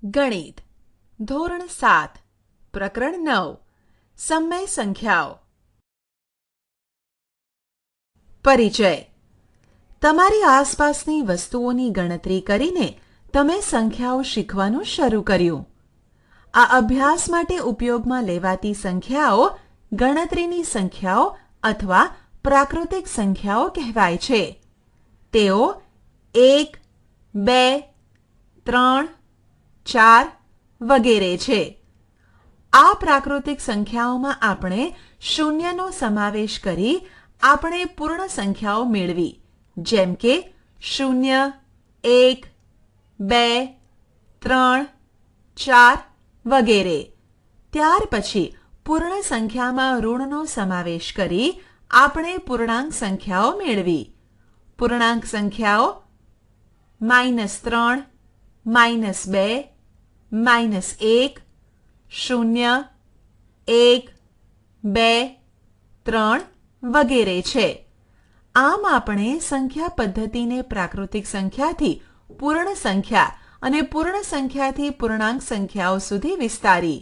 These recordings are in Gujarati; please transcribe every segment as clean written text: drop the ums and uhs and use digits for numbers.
ગણિત ધોરણ 7 પ્રકરણ 9 સમય સંખ્યાઓ. પરિચય. તમારી આસપાસની વસ્તુઓની ગણતરી કરીને તમે સંખ્યાઓ શીખવાનું શરૂ કર્યું. આ અભ્યાસ માટે ઉપયોગમાં લેવાતી સંખ્યાઓ ગણતરીની સંખ્યાઓ અથવા પ્રાકૃતિક સંખ્યાઓ કહેવાય છે. તેઓ 1, 2, 3, 4 વગેરે છે. આ પ્રાકૃતિક સંખ્યાઓમાં આપણે શૂન્યનો સમાવેશ કરી આપણે પૂર્ણ સંખ્યાઓ મેળવી, જેમ કે 0, 1, 2, 3, 4 વગેરે. ત્યાર પછી પૂર્ણ સંખ્યામાં ઋણનો સમાવેશ કરી આપણે પૂર્ણાંક સંખ્યાઓ મેળવી. પૂર્ણાંક સંખ્યાઓ -3, -2, -1, 0, 1, 2, 3 વગેરે છે. આમ આપણે સંખ્યા પદ્ધતિને પ્રાકૃતિક સંખ્યાથી પૂર્ણ સંખ્યા અને પૂર્ણ સંખ્યાથી પૂર્ણાંક સંખ્યાઓ સુધી વિસ્તારી.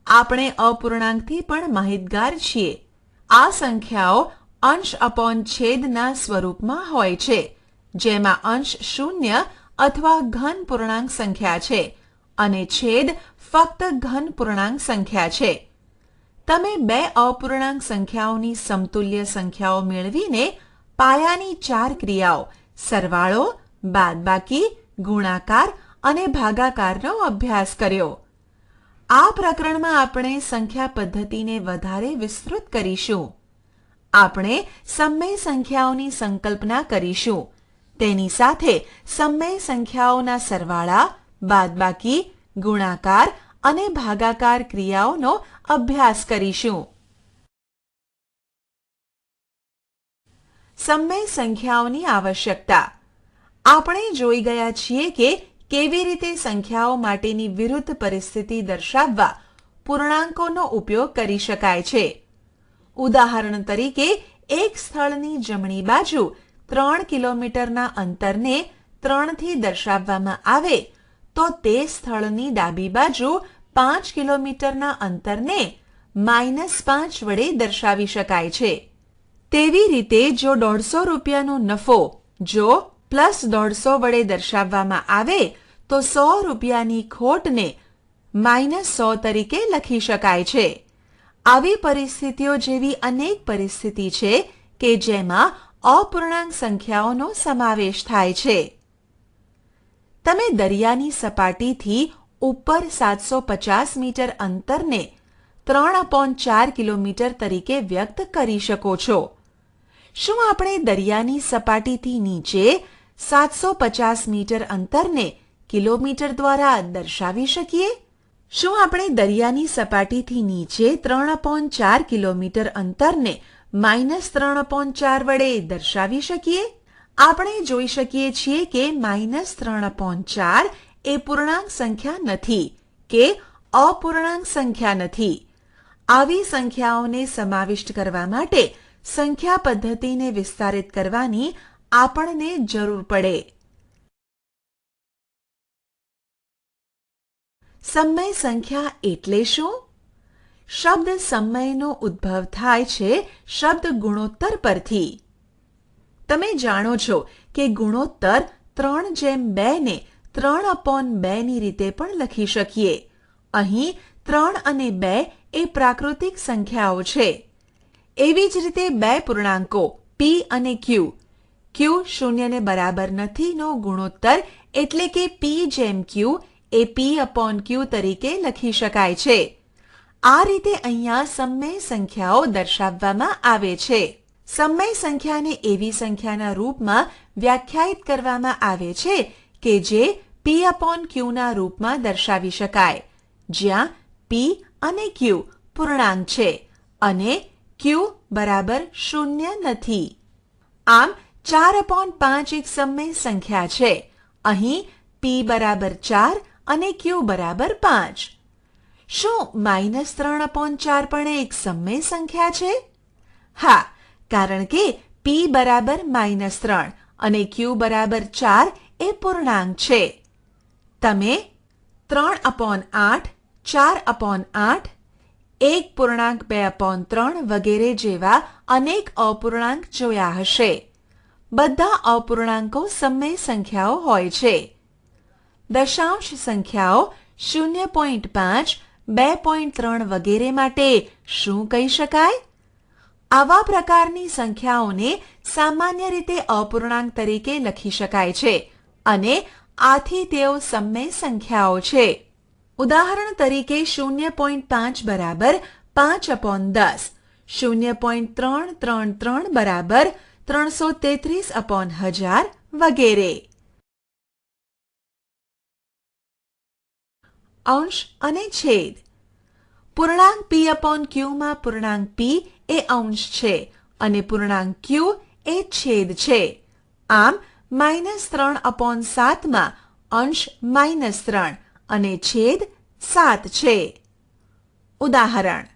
આપણે અપૂર્ણાંકથી પણ માહિતગાર છીએ. આ સંખ્યાઓ અંશ અપોન છેદના સ્વરૂપમાં હોય છે, જેમાં અંશ શૂન્ય અથવા ઘન પૂર્ણાંક સંખ્યા છે અને છેદ ફક્ત ઘન પૂર્ણાંક સંખ્યા છે. તમે બે અપૂર્ણાંક સંખ્યાઓની સમતુલ્ય સંખ્યાઓ મેળવીને પાયાની 4 ક્રિયાઓ સરવાળો, બાદબાકી, ગુણાકાર અને ભાગાકારનો અભ્યાસ કર્યો. આ પ્રકરણમાં આપણે સંખ્યા પદ્ધતિને વધારે વિસ્તૃત કરીશું. આપણે સમય સંખ્યાઓની સંકલ્પના કરીશું. તેની સાથે સમય સંખ્યાઓના સરવાળા, બાદબાકી, ગુણાકાર અને ભાગાકાર ક્રિયાઓનો અભ્યાસ કરીશું. સમય સંખ્યાઓની આવશ્યકતા. આપણે જોઈ ગયા છીએ કે કેવી રીતે સંખ્યાઓ માટેની વિરુદ્ધ પરિસ્થિતિ દર્શાવવા પૂર્ણાંકોનો ઉપયોગ કરી શકાય છે. ઉદાહરણ તરીકે, એક સ્થળની જમણી બાજુ 3 કિલોમીટરના અંતરને 3 થી દર્શાવવામાં આવે તો તે સ્થળની ડાબી બાજુ 5 કિલોમીટરના અંતરને -5 વડે દર્શાવી શકાય છે. તેવી રીતે જો 150 રૂપિયાનો નફો જો +150 વડે દર્શાવવામાં આવે તો 100 રૂપિયાની ખોટને -100 તરીકે લખી શકાય છે. આવી પરિસ્થિતિઓ જેવી અનેક પરિસ્થિતિ છે કે જેમાં અપૂર્ણાંક સંખ્યાઓનો સમાવેશ થાય છે. તમે દરિયાની સપાટીથી ઉપર 750 મીટર અંતરને 3/4 કિલોમીટર તરીકે વ્યક્ત કરી શકો છો. શું આપણે દરિયાની સપાટીથી નીચે 750 મીટર અંતરને કિલોમીટર દ્વારા દર્શાવી શકીએ? શું આપણે દરિયાની સપાટીથી નીચે 3/4 કિલોમીટર અંતરને -3/4 વડે દર્શાવી શકીએ? આપણે જોઈ શકીએ છીએ કે -3/4 એ પૂર્ણાંક સંખ્યા નથી કે અપૂર્ણાંક સંખ્યા નથી. આવી સંખ્યાઓને સમાવિષ્ટ કરવા માટે સંખ્યા પદ્ધતિને વિસ્તારિત કરવાની આપણને જરૂર પડે. સમય સંખ્યા એટલે શું? શબ્દ સમયનો ઉદ્ભવ થાય છે શબ્દ ગુણોત્તર પરથી. તમે જાણો છો કે ગુણોત્તર 3:2 ને 3/2 ની રીતે પણ લખી શકીએ. અહીં 3 અને 2 એ પ્રાકૃતિક સંખ્યાઓ છે. એવી જ રીતે બે પૂર્ણાંકો p અને q, q શૂન્યને બરાબર નથી નો ગુણોત્તર એટલે કે p/q એ p/q તરીકે લખી શકાય છે. આ રીતે અહીંયા સમય સંખ્યાઓ દર્શાવવામાં આવે છે. સમય સંખ્યાને એવી સંખ્યાના રૂપમાં વ્યાખ્યાયિત કરવામાં આવે છે કે જે p/q ના રૂપમાં દર્શાવી શકાય, જ્યાં p અને q પૂર્ણાંક છે અને q બરાબર શૂન્ય નથી. આમ 4/5 એક સમય સંખ્યા છે. અહીં p બરાબર 4 અને q બરાબર 5. શું -3/4 પણ એક સમય સંખ્યા છે? હા, કારણ કે p બરાબર -3 અને q બરાબર 4 એ પૂર્ણાંક છે. તમે 3/8, 4/8, 1.2/3 વગેરે જેવા અનેક અપૂર્ણાંક જોયા હશે. બધા અપૂર્ણાંકો સમય સંખ્યાઓ હોય છે. દશાંશ સંખ્યાઓ 0.5, 2.3 વગેરે માટે શું કહી શકાય? આવા પ્રકારની સંખ્યાઓને સામાન્ય રીતે અપૂર્ણાંક તરીકે લખી શકાય છે અને આથી તેઓ સમય સંખ્યાઓ છે. ઉદાહરણ તરીકે 0.5 બરાબર 5/10, 0.333 બરાબર 333/1000 વગેરે. અંશ અને છેદ. પૂર્ણાંક p/q માં પૂર્ણાંક p એ અંશ છે અને પૂર્ણાંક q એ છેદ છે. આમ -3/7 માં અંશ -3 અને છેદ 7 છે. ઉદાહરણ: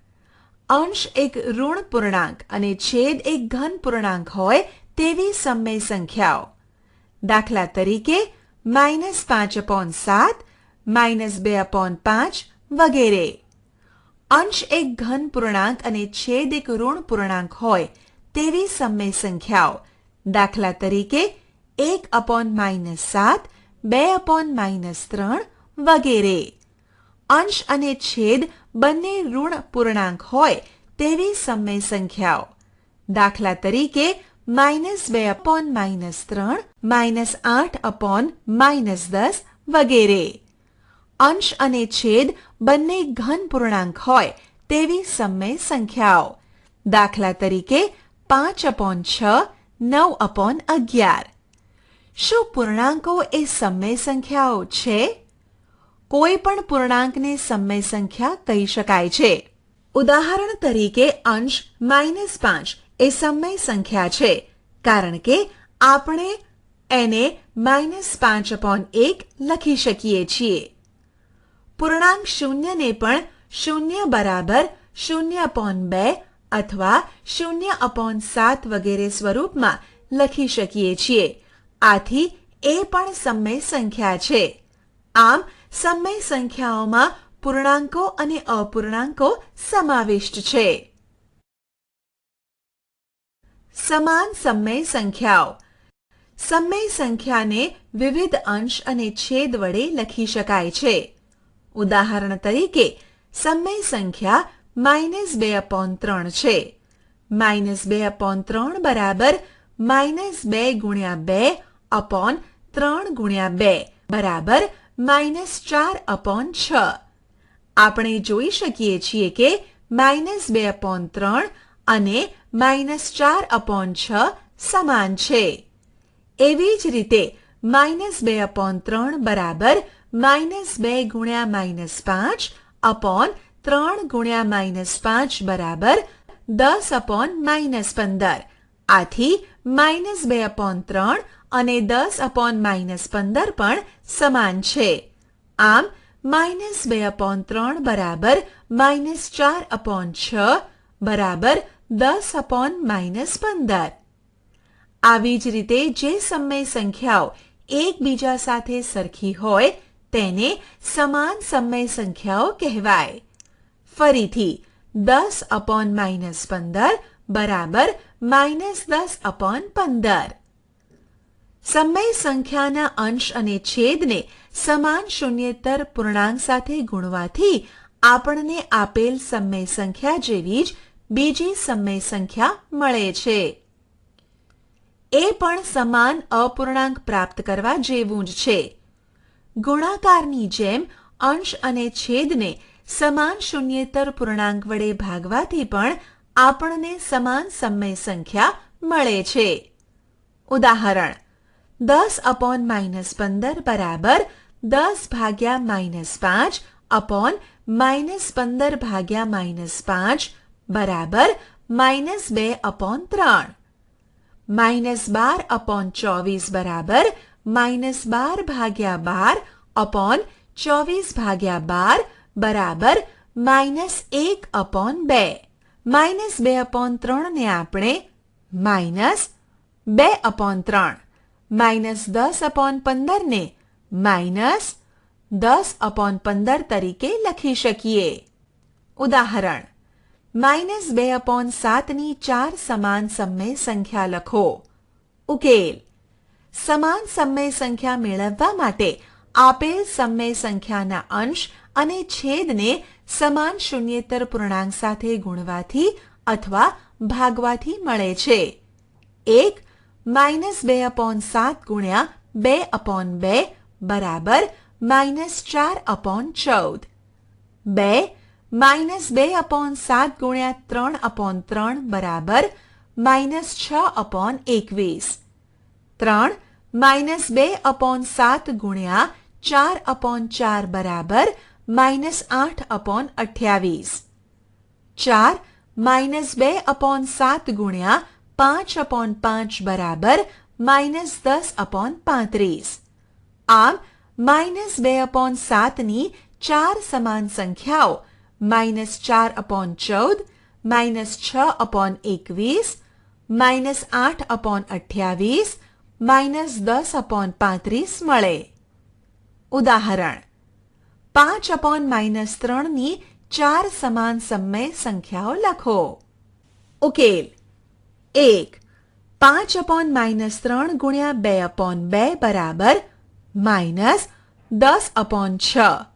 અંશ એક ઋણ પૂર્ણાંક અને છેદ એક ધન પૂર્ણાંક હોય તેવી સમય સંખ્યાઓ. દાખલા તરીકે -5/7, -2/5 વગેરે. અંશ એક ધન પૂર્ણાંક અને છેદ એક ઋણ પૂર્ણાંક હોય તેવી સમય સંખ્યાઓ. દાખલા તરીકે 1/-7, 2/-3 વગેરે. અંશ અને છેદ બંને ઋણ પૂર્ણાંક હોય તેવી સમય સંખ્યાઓ. દાખલા તરીકે -2/-3, -8/-10 વગેરે. અંશ અને છેદ બંને ઘન પૂર્ણાંક હોય તેવી સમય સંખ્યાઓ. દાખલા તરીકે 5/6, 9/11. શું પૂર્ણાંકો એ સમય સંખ્યાઓ છે? કોઈ પણ પૂર્ણાંકને સમય સંખ્યા કહી શકાય છે. ઉદાહરણ તરીકે અંશ -5 એ સમય સંખ્યા છે કારણ કે આપણે એને -5/1 લખી શકીએ છીએ. પૂર્ણાંક શૂન્યને પણ 0 બરાબર 0/2 અથવા 0/7 વગેરે સ્વરૂપમાં લખી શકીએ છીએ. આથી એ પણ સમય સંખ્યા છે. આમ સમય સંખ્યાઓમાં પૂર્ણાંકો અને અપૂર્ણાંકો સમાવિષ્ટ છે. સમાન સમય સંખ્યાઓ. સમય સંખ્યાને વિવિધ અંશ અને છેદ વડે લખી શકાય છે. ઉદાહરણ તરીકે સમય સંખ્યા -2/3 છે. -2/3 બરાબર -2/2/3/2 બરાબર -4/6. આપણે જોઈ શકીએ છીએ કે -2/3 અને -4/6 સમાન છે. એવી જ રીતે -2/3 બરાબર -2/-5/3/-5 બરાબર 10/-15. આથી -2/3 અને 10/-15 પણ સમાન છે. આમ -2/3 બરાબર -4/6 બરાબર 10/-15. આવી જ રીતે જે સમય સંખ્યાઓ એકબીજા સાથે સરખી હોય તેને સમાન સમય સંખ્યાઓ કહેવાય. ફરીથી 10/-15 બરાબર -10/15. સમય સંખ્યાના અંશ અને છેદને સમાન શૂન્યેતર પૂર્ણાંક સાથે ગુણવાથી આપણને આપેલ સમય સંખ્યા જેવી જ બીજી સમય સંખ્યા મળે છે. એ પણ સમાન અપૂર્ણાંક પ્રાપ્ત કરવા જેવું જ છે. ગુણાકારની જેમ અંશ અને છેદને સમાન શૂન્યેતર પૂર્ણાંક વડે ભાગવાથી પણ આપણને સમાન સમય સંખ્યા મળે છે. ઉદાહરણ: 10/-15 બરાબર 10/5/-15/-5 બરાબર -2/3. -12/24 બરાબર -12/12/24/12 બરાબર -1/2. -2/3 ને આપણે -2/3, -10/15 ને 10/15 તરીકે લખી શકીએ. ઉદાહરણ: -2/7 ની 4 સમાન સમય સંખ્યા લખો. ઉકેલ: સમાન સમય સંખ્યા મેળવવા માટે આપેલ સમય સંખ્યાના અંશ અને છેદને સમાન શૂન્યેતર પૂર્ણાંક સાથે ગુણવાથી અથવા ભાગવાથી મળે છે. 1 -2/7 ગુણ્યા 2/2 બરાબર -4/14. 2 -2/7 ગુણ્યા 3/3 બરાબર -6/21. 3 -2/7 ગુણ્યા 4/4 બરાબર -8/28. 4 -2/7 ગુણ્યા 5/5 બરાબર -10/35. આમ -2/7 ની 4 સમાન સંખ્યાઓ -4/14, -6/21, -8/28, -10/35 મળે. ઉદાહરણ: 5/-3 ની 4 સમાન સમય સંખ્યાઓ લખો. ઉકેલ: 1 5/-3 ગુણ્યા 2/2 બરાબર -10/6.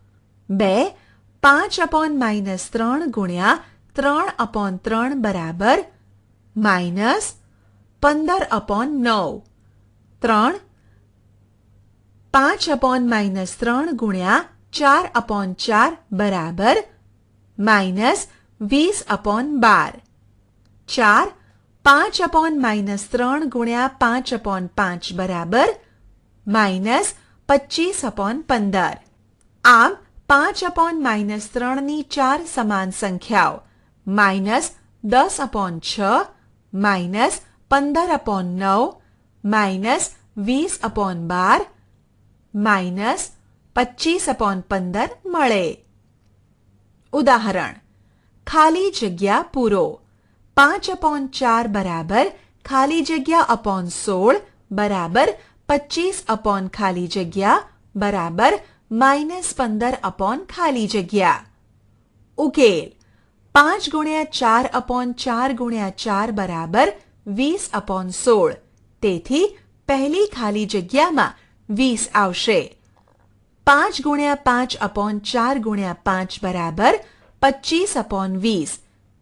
2 5/-3 ગુણ્યા 3/3 બરાબર -15/9. 3 5/-3 ગુણ્યા 4/4 બરાબર -20/12. 4 5/-3 ગુણ્યા 5/5 બરાબર -25/15. આમ 5/-3 ની 4 સમાન સંખ્યાઓ -10/6, -15/9, -20/12, -25/15 મળે. ઉદાહરણ: ખાલી જગ્યા પૂરો. 5/4 બરાબર ખાલી જગ્યા /16 બરાબર 25 ખાલી જગ્યા બરાબર -15 ખાલી જગ્યા. ઉકેલ: 5 ગુણ્યા 4/4 ગુણ્યા 4 બરાબર 20/16. તેથી પહેલી ખાલી જગ્યામાં 20 આવશે. 5 ગુણ્યા 5/4 ગુણ્યા 5 બરાબર 25/20.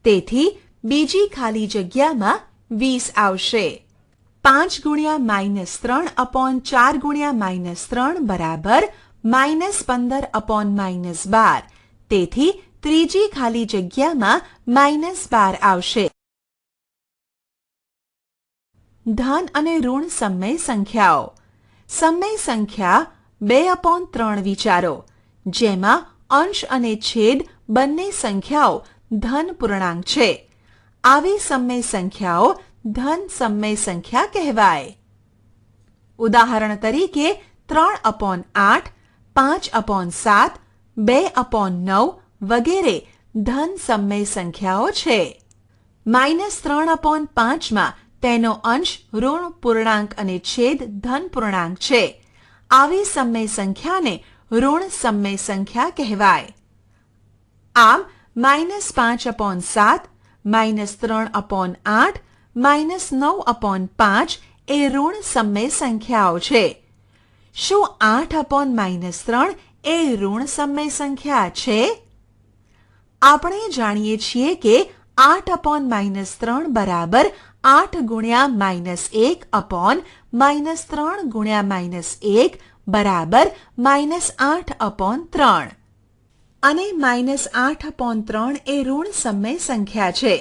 તેથી બીજી ખાલી જગ્યામાં 20 આવશે. 5 ગુણ્યા -3/4 ગુણ્યા -3 બરાબર -15/12. તેથી ત્રીજી ખાલી જગ્યામાં -12 આવશે. ધન અને ઋણ સમય સંખ્યાઓ. સમય સંખ્યા 2/3 વિચારો, જેમાં અંશ અને છેદ બંને સંખ્યાઓ ધન પૂર્ણાંક છે. આવી સમય સંખ્યાઓ ધન સમય સંખ્યા કહેવાય. ઉદાહરણ તરીકે 3/8, 5/7, 2/9 વગેરે ધન સમય સંખ્યાઓ છે. -3/5 માં તેનો અંશ ઋણ પૂર્ણાંક અને છેદ ધન પૂર્ણાંક છે. આવી સમય સંખ્યાને ઋણ સમય સંખ્યા કહેવાય. આમ -5/7, -3/8, -9/5 એ ઋણ સમય સંખ્યાઓ છે. શું 8/3 એ ઋણ સમય સંખ્યા છે? આપણે જાણીએ છીએ કે 8/3 બરાબર 8 ગુણ્યા -1/-3 ગુણ્યા -1 બરાબર -8/3 અને -8/3 એ ઋણ સમય સંખ્યા છે.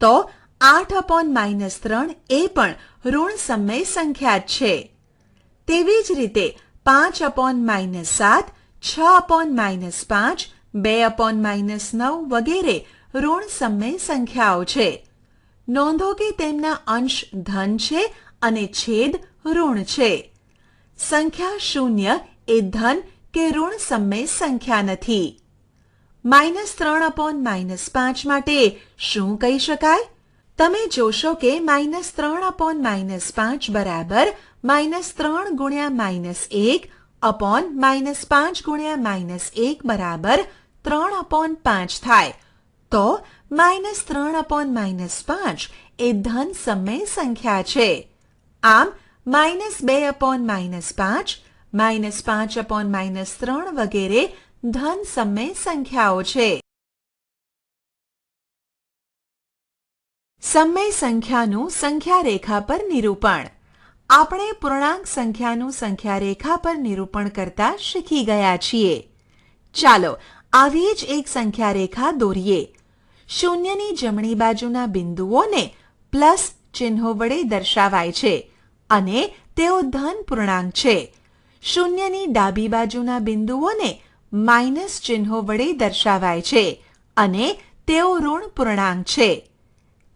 તો 8/3 એ પણ ઋણ સમય સંખ્યા જ છે. તેવી જ રીતે 5/-7, 6/-5, 2/-9 વગેરે ઋણ સમય સંખ્યાઓ છે. નોંધો કે તેમના અંશ ધન છે અને છેદ ઋણ છે. સંખ્યા 0 એ ધન કે ઋણ સમય સંખ્યા નથી. -3/-5 માટે શું કહી શકાય? તમે જોશો કે -3/-5 બરાબર -3 ગુણ્યા -1 अपॉन -5 ગુણ્યા -1 બરાબર 3/5 થાય. તો -3/5 એ ધન સમય સંખ્યા છે. આમ -2/5, -5/3 વગેરે ધન સમય સંખ્યાઓ છે. સમય સંખ્યાનું સંખ્યા રેખા પર નિરૂપણ. આપણે પૂર્ણાંક સંખ્યાનું સંખ્યા રેખા પર નિરૂપણ કરતા શીખી ગયા છીએ. ચાલો આવી જ એક સંખ્યા રેખા દોરીએ. શૂન્યની જમણી બાજુના બિંદુઓને પ્લસ ચિહ્નો વડે દર્શાવાય છે અને તેઓ ધન પૂર્ણાંક છે. શૂન્યની ડાબી બાજુના બિંદુઓને માઇનસ ચિહ્નો વડે દર્શાવાય છે અને તેઓ ઋણ પૂર્ણાંક છે.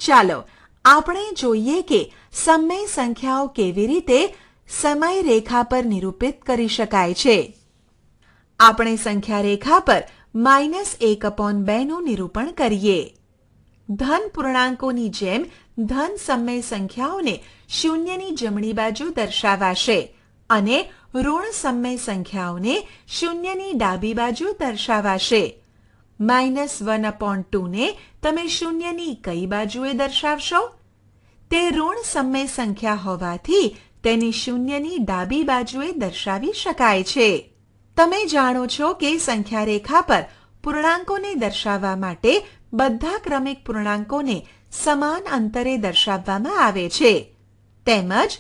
ચાલો આપણે જોઈએ કે સમય સંખ્યાઓ કેવી રીતે સમય રેખા પર નિરૂપિત કરી શકાય છે. આપણે સંખ્યા રેખા પર -1/2 નું નિરૂપણ કરીએ. ધન પૂર્ણાંકોની જેમ ધન સમય સંખ્યાઓને શૂન્યની જમણી બાજુ દર્શાવાશે અને ઋણ સમય સંખ્યાઓને શૂન્યની ડાબી બાજુ દર્શાવાશે. -1/2 ને તમે શૂન્યની કઈ બાજુએ દર્શાવશો? તે ઋણ સમય સંખ્યા હોવાથી તેની શૂન્યની ડાબી બાજુએ દર્શાવી શકાય છે. તમે જાણો છો કે સંખ્યા રેખા પર પૂર્ણાંકોને દર્શાવવા માટે બધા ક્રમિક પૂર્ણાંકોને સમાન અંતરે દર્શાવવામાં આવે છે. તેમજ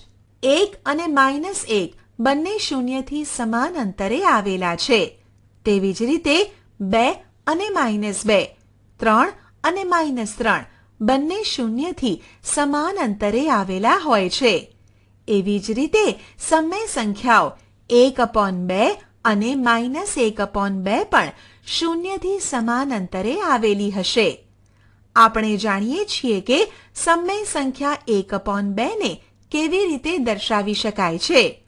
1 અને -1 બંને શૂન્યથી સમાન અંતરે આવેલા છે. તેવી જ રીતે 2 અને -2, 3 અને -3 બંને શૂન્યથી સમાન અંતરે આવેલા હોય છે. એવી જ રીતે સમય સંખ્યાઓ 1/2 અને -1/2 પણ શૂન્યથી સમાન અંતરે આવેલી હશે. આપણે જાણીએ છીએ કે સમય સંખ્યા 1/2 ને કેવી રીતે દર્શાવી શકાય છે.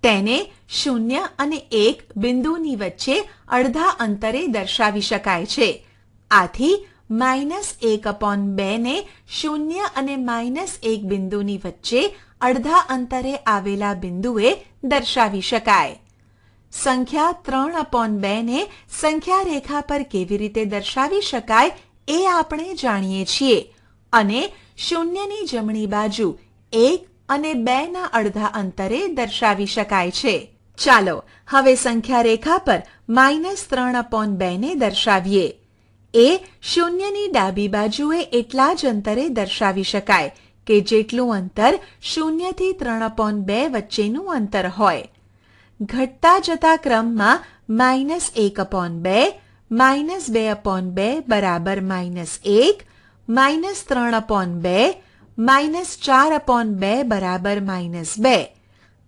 તેને 0 અને 1 બિંદુની વચ્ચે અડધા અંતરે દર્શાવી શકાય છે. આથી -1/2 ને 0 અને -1 બિંદુની વચ્ચે અડધા અંતરે આવેલા બિંદુએ દર્શાવી શકાય. સંખ્યા 3/2 ને સંખ્યા રેખા પર કેવી રીતે દર્શાવી શકાય એ આપણે જાણીએ છીએ અને શૂન્યની જમણી બાજુ 1 અને 2 ના અડધા અંતરે દર્શાવી શકાય છે. ચાલો હવે સંખ્યા રેખા પર -3/2 ને દર્શાવીએ. એ શૂન્યની ડાબી બાજુએ એટલા જ અંતરે દર્શાવી શકાય કે જેટલું અંતર 0 થી 3/2 વચ્ચેનું અંતર હોય. ઘટતા જતા ક્રમમાં -1/2, -2/2 બરાબર -1, -3/2, -4/2 બરાબર -2.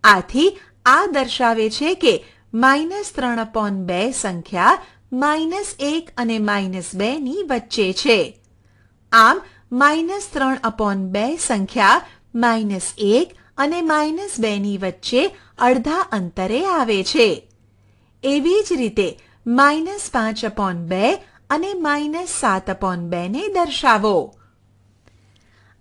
આથી આ દર્શાવે છે કે -3/2 સંખ્યા -1 અને -2 ની વચ્ચે છે. આમ -3/2 સંખ્યા -1 અને -2 ની વચ્ચે અડધા અંતરે આવે છે. એવી જ રીતે -5/2 અને -7/2 ને દર્શાવો.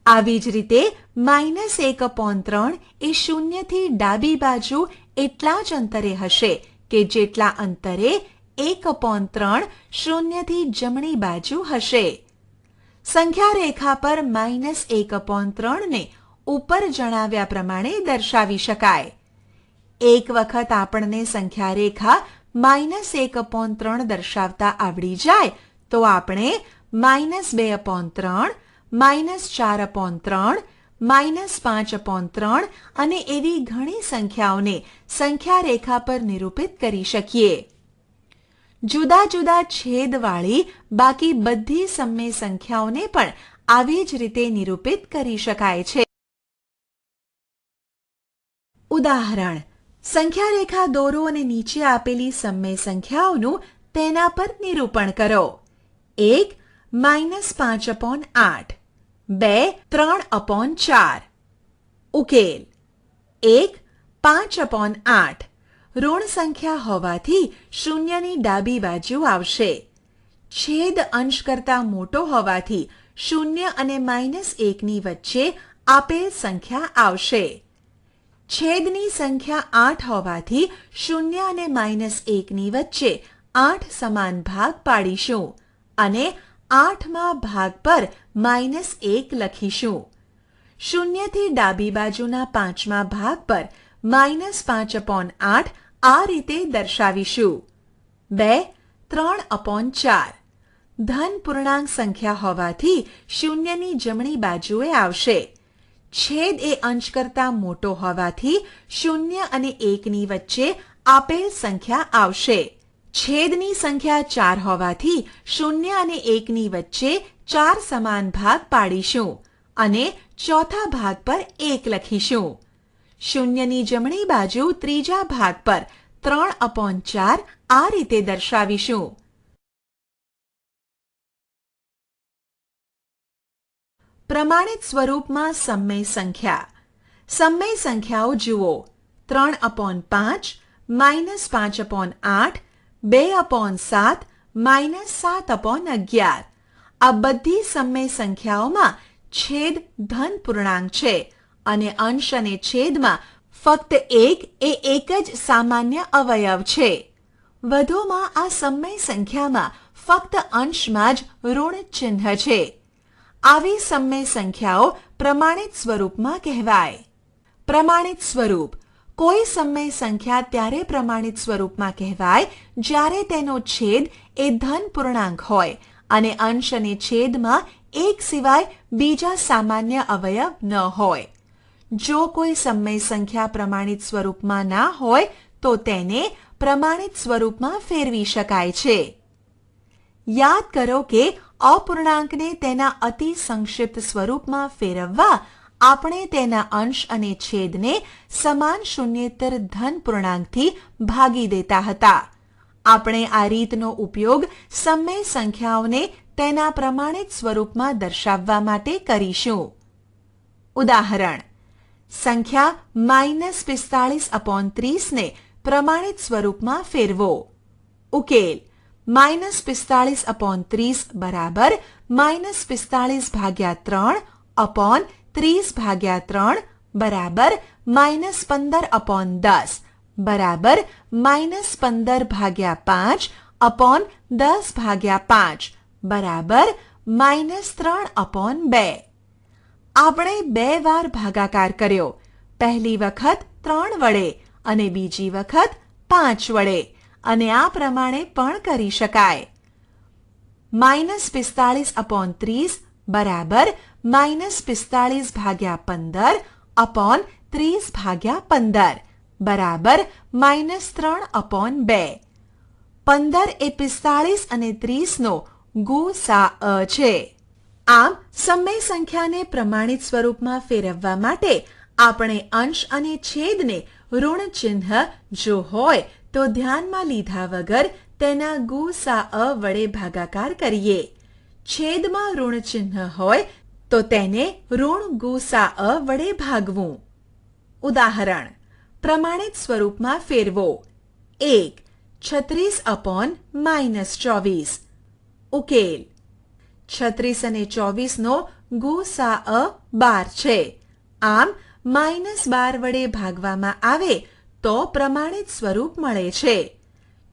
આવી જ રીતે -1/3 એ શૂન્યથી ડાબી બાજુ એટલા જ અંતરે હશે કે જેટલા અંતરે 1/3 શૂન્યથી જમણી બાજુ હશે. સંખ્યા રેખા પર -1/3 ને ઉપર જણાવ્યા પ્રમાણે દર્શાવી શકાય. એક વખત આપણને સંખ્યા રેખા -1/3 દર્શાવતા આવડી જાય તો આપણે -2/3, -4/3, -5/3 અને એવી ઘણી સંખ્યાઓને સંખ્યા રેખા પર નિરૂપિત કરી શકીએ. જુદા જુદા છેદવાળી બાકી બધી સમય સંખ્યાઓને પણ આવી જ રીતે નિરૂપિત કરી શકાય છે. ઉદાહરણ: સંખ્યા રેખા દોરો અને નીચે આપેલી સમય સંખ્યાઓનું તેના પર નિરૂપણ કરો. 1 -5/8, 2 3/4. ઉકેલ: 1 5/8 ઋણ સંખ્યા હોવાથી શૂન્યની ડાબી બાજુ આવશે. છેદ અંશ કરતા મોટો હોવાથી 0 અને -1 ની વચ્ચે આપેલ સંખ્યા આવશે. છેદની સંખ્યા 8 હોવાથી 0 અને -1 વચ્ચે 8 સમાન ભાગ પાડીશું અને 8માં ભાગ પર -1 લખીશું. 0 થી ડાબી બાજુના 5મા ભાગ પર -5/8 આ રીતે દર્શાવીશું. 2 3/4 ધન પૂર્ણાંક સંખ્યા હોવાથી 0ની જમણી બાજુએ આવશે. છેદ એ અંશ કરતાં મોટો હોવાથી 0 અને 1ની વચ્ચે આપેલ સંખ્યા આવશે. છેદની સંખ્યા 4 હોવાથી 0 અને 1ની વચ્ચે 4 સમાન ભાગ પાડીશું અને ચોથા ભાગ પર 1 લખીશું. 0ની જમણી બાજુ ત્રીજા ભાગ પર 3/4 આ રીતે દર્શાવીશું. પ્રમાણિત સ્વરૂપમાં સમય સંખ્યા. સમય સંખ્યાઓ જુઓ. 3/5 -5/8 2/7 -7/11. આ બધી સમય સંખ્યાઓમાં છેદ ધન પૂર્ણાંક છે અને અંશ અને છેદમાં ફક્ત એક જ સામાન્ય અવયવ છે. વધુમાં આ સમય સંખ્યામાં ફક્ત અંશમાં જ ઋણ ચિહ્ન છે. આવી સમય સંખ્યાઓ પ્રમાણિત સ્વરૂપમાં કહેવાય. પ્રમાણિત સ્વરૂપ. કોઈ સમય સંખ્યા ત્યારે પ્રમાણિત સ્વરૂપમાં કહેવાય જ્યારે તેનો છેદ એ ધન પૂર્ણાંક હોય અને અંશ અને છેદમાં એક સિવાય બીજા સામાન્ય અવયવ ન હોય. જો કોઈ સમય સંખ્યા પ્રમાણિત સ્વરૂપમાં ના હોય તો તેને પ્રમાણિત સ્વરૂપમાં ફેરવી શકાય છે. યાદ કરો કે અપૂર્ણાંકને તેના અતિ સંક્ષિપ્ત સ્વરૂપમાં ફેરવવા આપણે તેના અંશ અને છેદને સમાન શૂન્યેતર ધન પૂર્ણાંકથી ભાગી દેતા હતા. આપણે આ રીતનો ઉપયોગ સમય સંખ્યાઓને તેના પ્રમાણિત સ્વરૂપમાં દર્શાવવા માટે કરીશું. ઉદાહરણ: સંખ્યા -45/30 ને પ્રમાણિત સ્વરૂપમાં ફેરવો. ઉકેલ: -45/30 બરાબર -45/3/30/3 બરાબર -15/10 બરાબર -15/5/10/5 બરાબર -3/2. આપણે 2 વાર ભાગાકાર કર્યો. પહેલી વખત 3 વડે અને બીજી વખત 5 વડે અને આ પ્રમાણે પણ કરી શકાય. -45/30 બરાબર -45/15/30/15 બરાબર -3/2. 15 એ 45 અને 30નો ગુસાઅ છે. આમ સમય સંખ્યાને પ્રમાણિત સ્વરૂપમાં ફેરવવા માટે આપણે અંશ અને છેદને ઋણ ચિહ્ન જો હોય તો ધ્યાનમાં લીધા વગર તેના ગુસાઅ વડે ભાગાકાર કરીએ. છેદમાં ઋણ ચિહ્ન હોય તો તેને ઋણ ગુસાઅ વડે ભાગવું. ઉદાહરણ: પ્રમાણિત સ્વરૂપમાં ફેરવો. 1 36/-24. ઉકેલ: 36 અને 24નો ગુસાઅ 12 છે. આમ -12 વડે ભાગવામાં આવે તો પ્રમાણિત સ્વરૂપ મળે છે.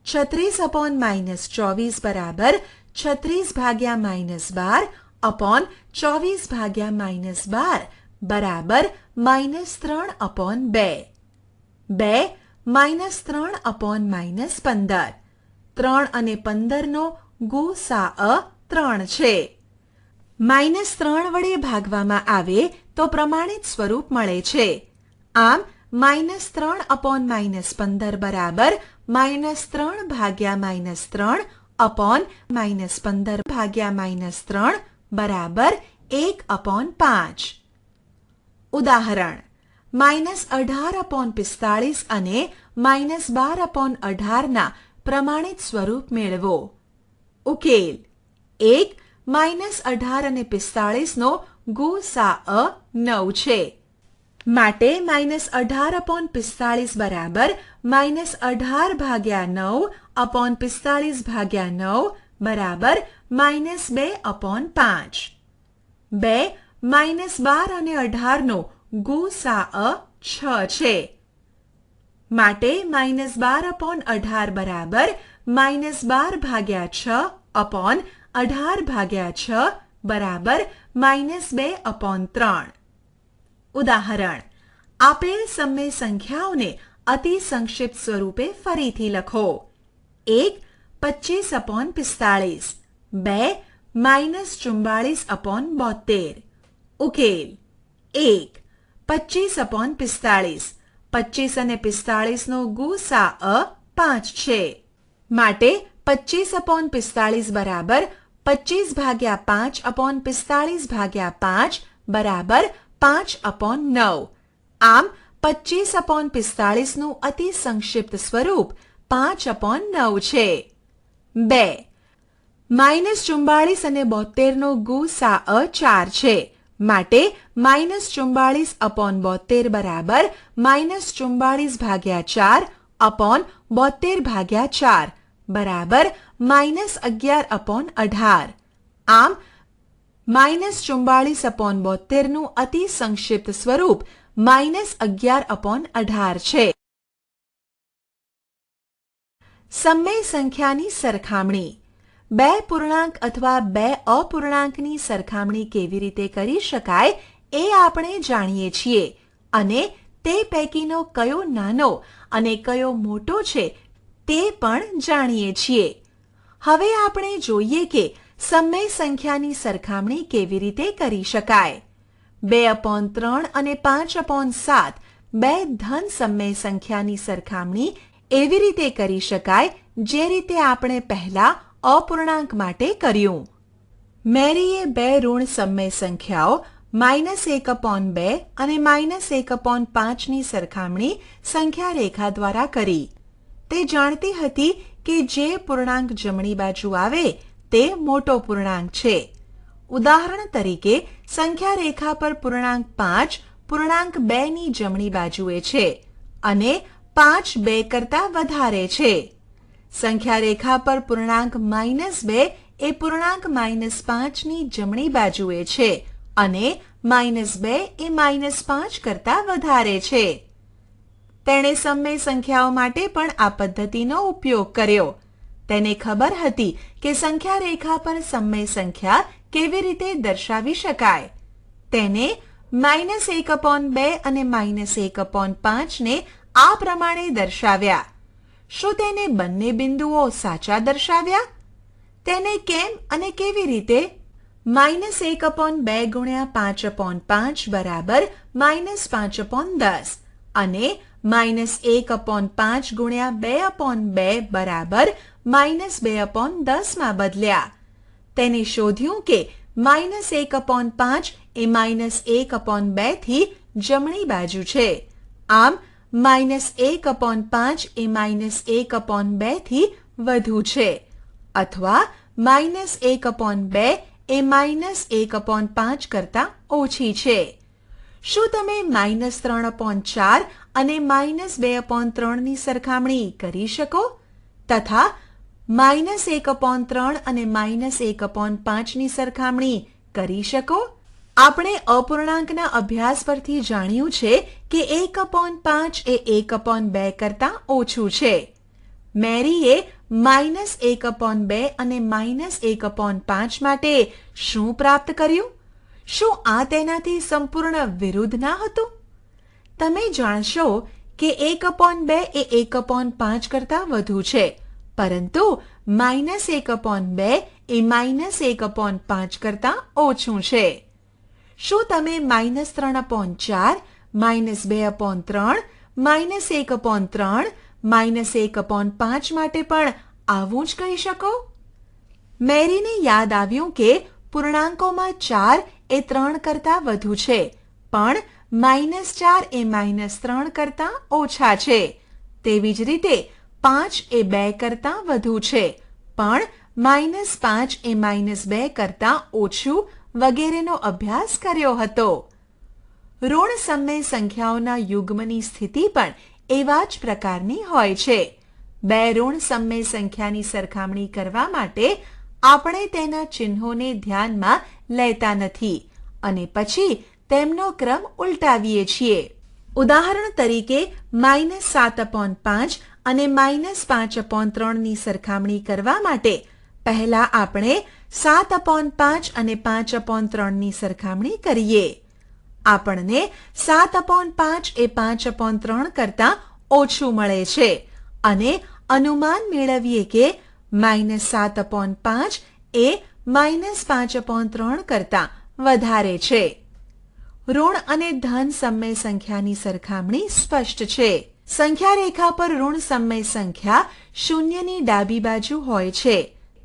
36/-24 બરાબર 36/-12/24/-12 બરાબર -3/2. 2 -3/-15. 3 અને 15નો ગુસાઅ 3 છે. -3 વડે ભાગવામાં આવે તો પ્રમાણિત સ્વરૂપ મળે છે. આમ -3/-15 બરાબર -3/-3/-15/-3 બરાબર 1/5. ઉદાહરણ: -18/45 અને -12/18 પ્રમાણિત સ્વરૂપ મેળવો. ઉકેલ: 1 -18 અને 45નો ગુસાઅ 9 છે. માટે -18/45 બરાબર -18/9/45/9 બરાબર -2/5. 2 -12 અને 18નો ગુસાઅ 6 છે. માટે -12/18 બરાબર -12 ભાગ્યા 6 અપોન 18 ભાગ્યા 6 બરાબર -2/3. ઉદાહરણ: આપેલ સમય સંખ્યાઓને અતિ સંક્ષિપ્ત સ્વરૂપે ફરીથી લખો. 1 25/45, 2 -44/72. ઉકેલ: 1 25/45. 25 અને 45 નો ગુસાઅ 5 છે. માટે 25/45 બરાબર 25 ભાગ્યા 5/45 ભાગ્યા 5 બરાબર 5/9. આમ 25/45 નું અતિ સંક્ષિપ્ત સ્વરૂપ 5/9 છે. 2 -44 અને 72 નો ગુસાઅ 4 છે. માટે -44/72 બરાબર -44 ભાગ્યા 4 અપોન 72 ભાગ્યા 4 બરાબર -11/18. આમ -44/72 નું અતિ સંક્ષિપ્ત સ્વરૂપ -11/18 છે. સમય સંખ્યાની સરખામણી. બે પૂર્ણાંક અથવા બે અપૂર્ણાંકની સરખામણી કેવી રીતે કરી શકાય એ આપણે જાણીએ છીએ અને તે પૈકીનો કયો નાનો અને કયો મોટો છે તે પણ જાણીએ છીએ. હવે આપણે જોઈએ કે સમય સંખ્યાની સરખામણી કેવી રીતે કરી શકાય. 2/3 અને 5/7 બે ધન સમય સંખ્યાની સરખામણી એવી રીતે કરી શકાય જે રીતે આપણે પહેલા અપૂર્ણાંક માટે કર્યું. મેરીએ બે ઋણ સમય સંખ્યાઓ -1/2 અને -1/5 ની સરખામણી સંખ્યા રેખા દ્વારા કરી. તે જાણતી હતી કે જે પૂર્ણાંક જમણી બાજુ આવે તે મોટો પૂર્ણાંક છે. ઉદાહરણ તરીકે સંખ્યા રેખા પર પૂર્ણાંક 5 પૂર્ણાંક 2 ની જમણી બાજુએ છે અને 5 2 કરતા વધારે છે. સંખ્યા રેખા પર પૂર્ણાંક -2 એ પૂર્ણાંક -5 ની જમણી બાજુએ છે અને -2 એ -5 કરતા વધારે છે. તેણે સમય સંખ્યાઓ માટે પણ આ પદ્ધતિનો ઉપયોગ કર્યો. તેને ખબર હતી કે સંખ્યા રેખા પર સમય સંખ્યા કેવી રીતે દર્શાવી શકાય. તેને -1/2 અને -1/5 ને આ પ્રમાણે દર્શાવ્યા. શું તેને બંને બિંદુઓ સાચા દર્શાવ્યા? તેને કેમ અને કેવી રીતે? -1/2 ગુણ્યા 5/5 બરાબર -5/10 અને -1/5 ગુણ્યા 2/2 બરાબર -2/10 માં બદલ્યા. તેને શોધ્યું કે -1/5 એ -1/2 થી જમણી બાજુ છે. આમ -1/5 એ -1/2 થી વધુ છે અથવા -1/2 એ -1/5 કરતા ઓછી છે. શું તમે -3/4 અને -2/3 ની સરખામણી કરી શકો તથા -1/3 અને -1/5 ની સરખામણી કરી શકો? આપણે અપૂર્ણાંકના અભ્યાસ પરથી જાણ્યું છે કે 1/5 એ 1/2 કરતા ઓછું છે. મેરીએ -1/2 અને -1/5 માટે શું પ્રાપ્ત કર્યું? શું આ તેનાથી સંપૂર્ણ વિરુદ્ધ ના હતું? તમે જાણશો કે 1/2 એ 1/5 કરતા વધુ છે, પરંતુ -1/2 એ -1/5 કરતા ઓછું છે. શું તમે -3/4, -2/3, -1/3, -1/5 માટે પણ આવું જ કહી શકો? મેરીને યાદ આવ્યું કે પૂર્ણાંકોમાં 4 એ 3 કરતા વધુ છે, પણ -4 એ -3 કરતા ઓછા છે. તેવી જ રીતે 5 એ 2 કરતા વધુ છે, પણ -5 એ -2 કરતા ઓછું વગેરેનો અભ્યાસ કર્યો હતો. ઋણ સમય સંખ્યાઓના યુગ્મની સ્થિતિ પણ એવા જ પ્રકારની હોય છે. બે ઋણ સમય સંખ્યાની સરખામણી કરવા માટે આપણે તેના ચિહ્નોને ધ્યાનમાં લેતા નથી અને પછી તેમનો ક્રમ ઉલટાવીએ છીએ. ઉદાહરણ તરીકે -7/5 અને -5/3 ની સરખામણી કરવા માટે પહેલા આપણે 7/5 અને 5/3 ની સરખામણી કરીએ. આપણને 7/5 એ 5/3 કરતાં ઓછું મળે છે અને અનુમાન મેળવીએ કે -7/5 એ -5/3 કરતાં વધારે છે. ઋણ અને ધન સમય સંખ્યાની સરખામણી સ્પષ્ટ છે. સંખ્યા રેખા પર ઋણ સમય સંખ્યા શૂન્યની ડાબી બાજુ હોય છે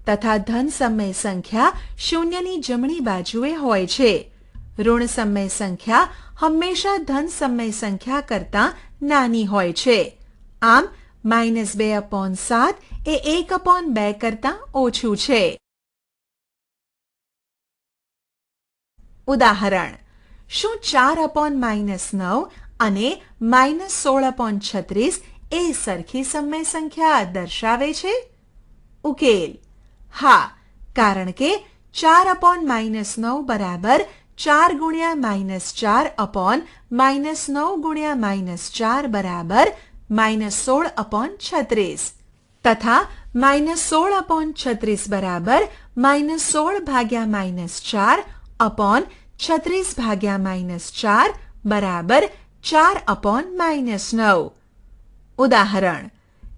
તથા ધન સમય સંખ્યા શૂન્યની જમણી બાજુએ હોય છે. ઋણ સમય સંખ્યા હંમેશા ધન સમય સંખ્યા કરતાં નાની હોય છે. આમ -2/7 એ 1/2 કરતાં ઓછું છે. ઉદાહરણ: શું 4/9 અને -16/36 એ સરખી સમય સંખ્યા દર્શાવે છે? ઉકેલ: હા, કારણ કે 4/9 બરાબર 4 ગુણ્યા -4 -9 ગુણ્યા -4 બરાબર -16/36 તથા -16/36 બરાબર -16 ભાગ્યા -4 36 ભાગ્યા -4 બરાબર 4/9. ઉદાહરણ: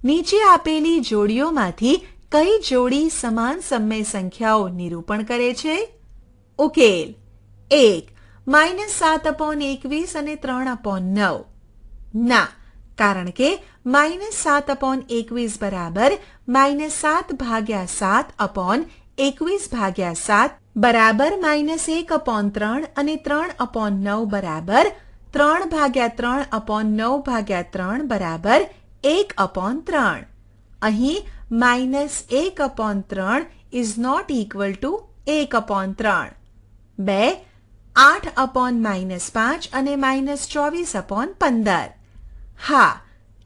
નીચે આપેલી જોડીઓમાંથી કઈ જોડી સમાન સમય સંખ્યાઓ નિરૂપણ કરે છે? ઉકેલ: 1. -7/21 અને 3/9. ના, કારણ કે -7/21 બરાબર -7 ભાગ્યા 7 21 ભાગ્યા 7 બરાબર -1/3 અને 3/9 બરાબર 3 ભાગ્યા 3/9 ભાગ્યા 3 બરાબર 1/3. અહીં -1/3 is not equal to 1/3. 2. 8/5 અને -24/15. હા,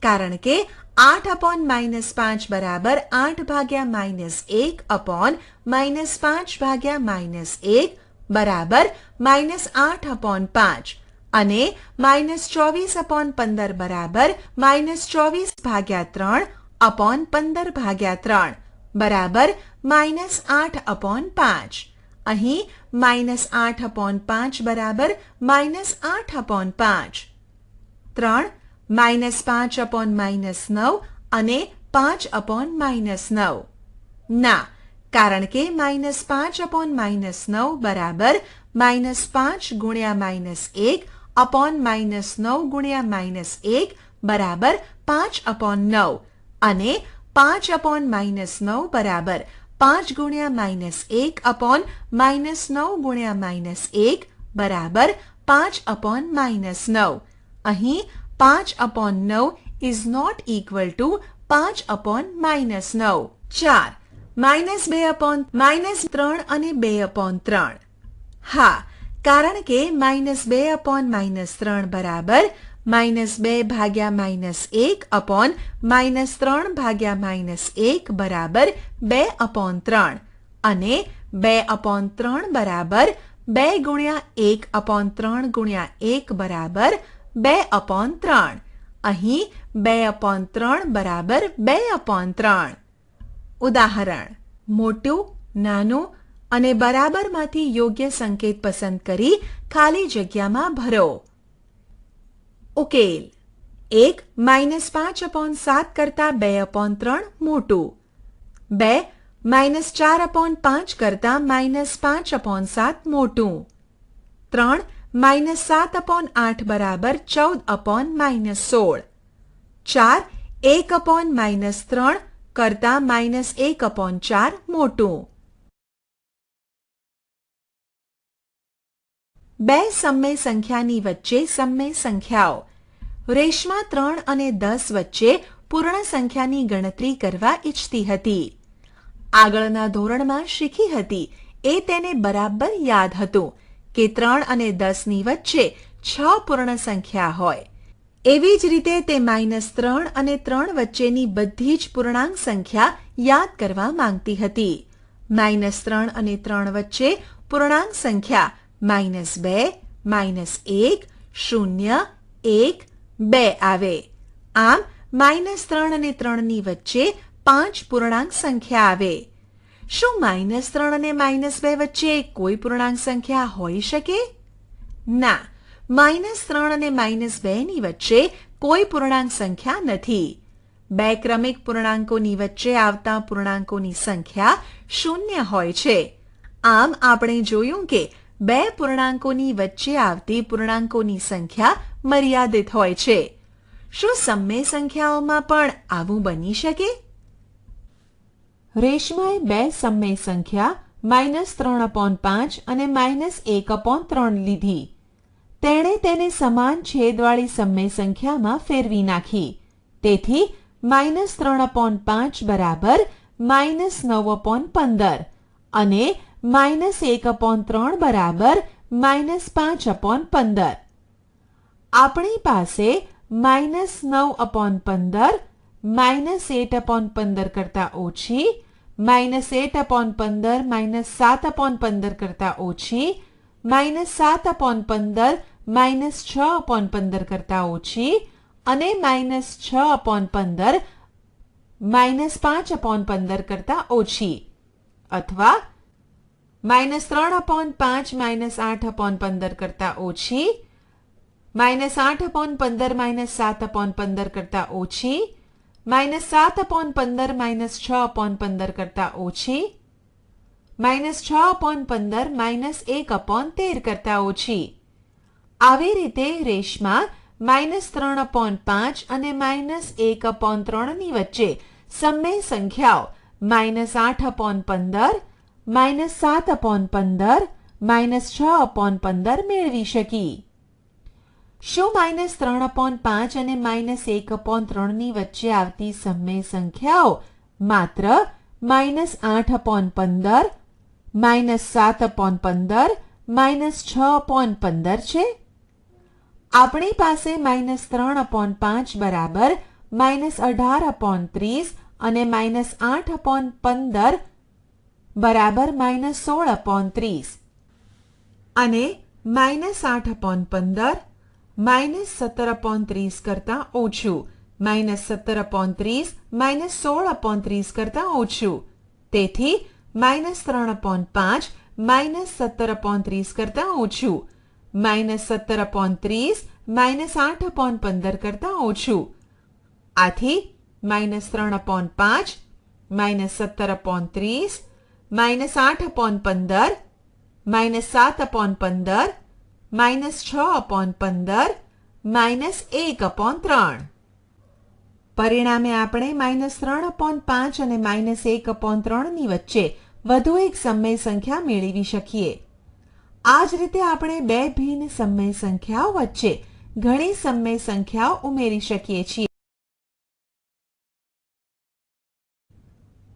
કારણ કે 8/5 બરાબર 8 ભાગ્યા -1 -5 ભાગ્યા -1 બરાબર -8/5 અને -24/15 બરાબર -24 ભાગ્યા 3 15 ભાગ્યા 3 બરાબર -8/5. અહીં -8/5 બરાબર -8/5. 3. -5/9 અને 5/9. ના, કારણ કે -5/9 બરાબર -5 ગુણ્યા -1 -9 ગુણ્યા -1 બરાબર 5/9 અને 5/9 બરાબર 5 ગુણ્યા -1 -9 ગુણ્યા -1 બરાબર 5/9. અહીં 5/9 is not equal to 5/9. 4. -3 અને 2/3. હા, કારણ કે -2/3 બરાબર -2 ભાગ્યા -1 -3 ભાગ્યા -1 બરાબર 2/3 અને 2/3 બરાબર 2 ગુણ્યા 1/3 ગુણ્યા 1 બરાબર 2/3. અહીં 2/3 બરાબર 2/3. ઉદાહરણ: મોટું, નાનું અને બરાબરમાંથી યોગ્ય સંકેત પસંદ કરી ખાલી જગ્યામાં ભરો. ઉકેલ: 1. -5/7 કરતાં 2/3 મોટું. 2. -4/5 કરતાં -5/7 મોટું. 3. -7/8 બરાબર 14/-16. 4. 1/-3 કરતાં -1/4 મોટું. બે સમય સંખ્યાની વચ્ચે સમય સંખ્યાઓ. રેશમા 3 અને 10 વચ્ચે પૂર્ણ સંખ્યાની ગણતરી કરવા ઈચ્છતી હતી. આગળના ધોરણમાં શીખી હતી એ તેને બરાબર યાદ હતું કે 3 અને 10 ની વચ્ચે 6 પૂર્ણ સંખ્યા હોય. એવી જ રીતે તે -3 અને 3 વચ્ચેની બધી જ પૂર્ણાંક સંખ્યા યાદ કરવા માંગતી હતી. -3 અને 3 વચ્ચે પૂર્ણાંક સંખ્યા -2, -1, 0, 1, 2 આવે. આમ -3 અને 3ની વચ્ચે 5 પૂર્ણાંક સંખ્યા આવે. શું -3 અને -2 વચ્ચે કોઈ પૂર્ણાંક સંખ્યા હોઈ શકે? ના, -3 અને -2ની વચ્ચે કોઈ પૂર્ણાંક સંખ્યા નથી. બે ક્રમિક પૂર્ણાંકોની વચ્ચે આવતા પૂર્ણાંકોની સંખ્યા શૂન્ય હોય છે. આમ આપણે જોયું કે બે પૂર્ણાંકોની વચ્ચે આવતી પૂર્ણાંકોની સંખ્યા મર્યાદિત હોય છે. શું સમય સંખ્યાઓમાં પણ આવું બની શકે? રેશમાએ બે સમય સંખ્યા -3/5 અને -1/3 લીધી. તેણે તેને સમાન છેદવાળી સમય સંખ્યામાં ફેરવી નાખી. તેથી -3/5 બરાબર -9/15 અને -1/3 બરાબર -5/15. આપણી પાસે -9/15 -8/15 કરતાં ઓછી, -8/15 -7/15 કરતાં ઓછી, -7/15 -6/15 કરતાં ઓછી અને -6/15 -5/15 કરતાં ઓછી, અથવા -3/5 -8/15 કરતાં ઓછી, -8/15 -7/15 કરતાં ઓછી, -7/15 -6/15 કરતાં ઓછી, -6/15 -1/13 કરતાં ઓછી. આવી રીતે રેશમા -3/5 અને -1/3ની વચ્ચે સમય સંખ્યાઓ -8/15, -7/15, -6/15 મેળવી શકી. શું -3/5 અને -1/3ની વચ્ચે આવતી સમય સંખ્યાઓ માત્ર -8/15, -7/15, -6/15 છે? આપણી પાસે -3/5 બરાબર -18/30 અને -8/15 બરાબર -16/30 અને -8/15 -17/30 કરતાં ઓછું, -17/30 -16/30 કરતાં ઓછું. તેથી -3/5 -17/30 કરતાં ઓછું, -17/30 -8/15 કરતાં ઓછું. આથી -3/5 -17/30 -8/15 -7/15 -6/15 -1/3. પરિણામે આપણે -3/5 અને -1/3ની વચ્ચે વધુ એક સમય સંખ્યા મેળવી શકીએ. આ જ રીતે આપણે બે ભિન્ન સમય સંખ્યાઓ વચ્ચે ઘણી સમય સંખ્યાઓ ઉમેરી શકીએ છીએ.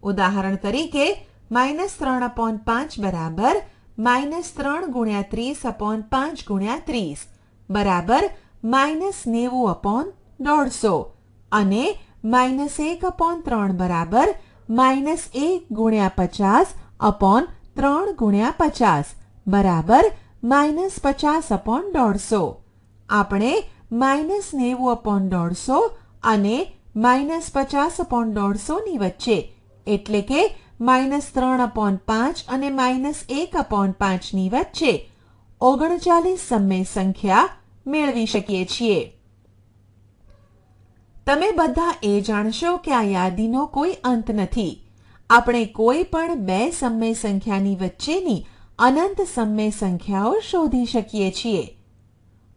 ઉદાહરણ તરીકે -3/5 બરાબર -3 × 30/5 × 30 બરાબર -90/150 અને -1/3 બરાબર -1 × 50/3 × 50 બરાબર -50/150. આપણે -90/150 અને -50/150ની વચ્ચે એટલે કે -3/5 અને -1/5ની વચ્ચે 39 સમય સંખ્યા મેળવી શકીએ છીએ. તમે બધા એ જાણશો કે આ યાદીનો કોઈ અંત નથી. આપણે કોઈ પણ બે સમય સંખ્યાની વચ્ચેની અનંત સમય સંખ્યાઓ શોધી શકીએ છીએ.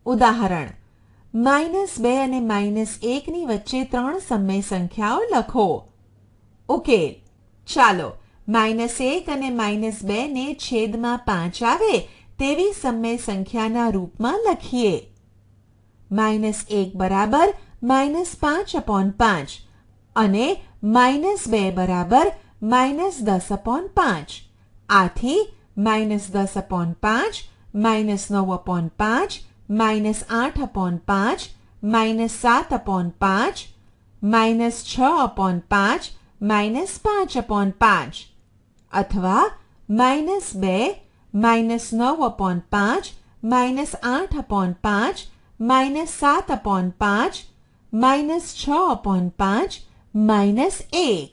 ઉદાહરણ -2 અને -1ની વચ્ચે 3 સમય સંખ્યાઓ લખો. ઉકેલ ચાલો -1 અને -2ને છેદમાં 5 આવે તેવી સમય સંખ્યાના રૂપમાં લખીએ. -1 બરાબર -5/5 અને -2 બરાબર -10/5. આથી -10/5 -9/5 -8/5 -7/5 -6/5 -5/5 અથવા -2 -9/5 -8/5 -7/5 -6/5 -1.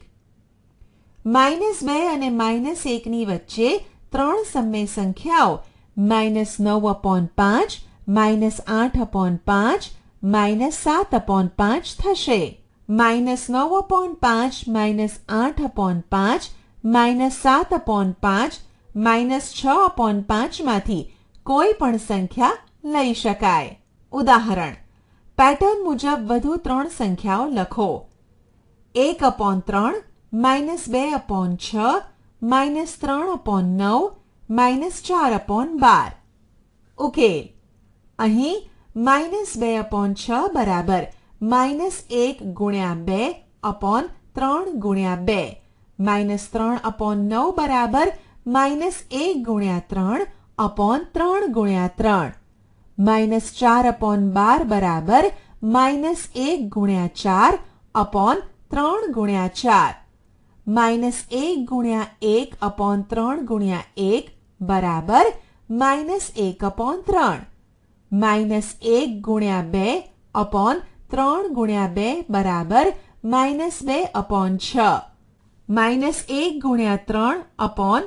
-2 અને -1ની વચ્ચે ત્રણ સમય સંખ્યાઓ -9/5 -8/5 -7/5 થશે. -9/5 -8/5 -7/5 -6/5 માંથી કોઈ પણ સંખ્યા લઈ શકાય. ઉદાહરણ: પેટર્ન મુજબ વધુ ત્રણ સંખ્યાઓ લખો. 1/3 -2/6 -3/9 -4/12. ઉકેલ: અહીં -2/6 બરાબર -1 ગુણ્યા 2 અપોન 3 ગુણ્યા 2, -3/9 બરાબર -1 ગુણ્યા 3 અપોન 3 ગુણ્યા 3, -4/12 બરાબર -1 ગુણ્યા 4 અપોન 3 ગુણ્યા 4, -1 ગુણ્યા 1 અપોન 3 ગુણ્યા 1 બરાબર -1/3, -1 ગુણ્યા 2 અપોન 3 ગુણ્યા 2 બરાબર -2/6, -1 ગુણ્યા 3 અપોન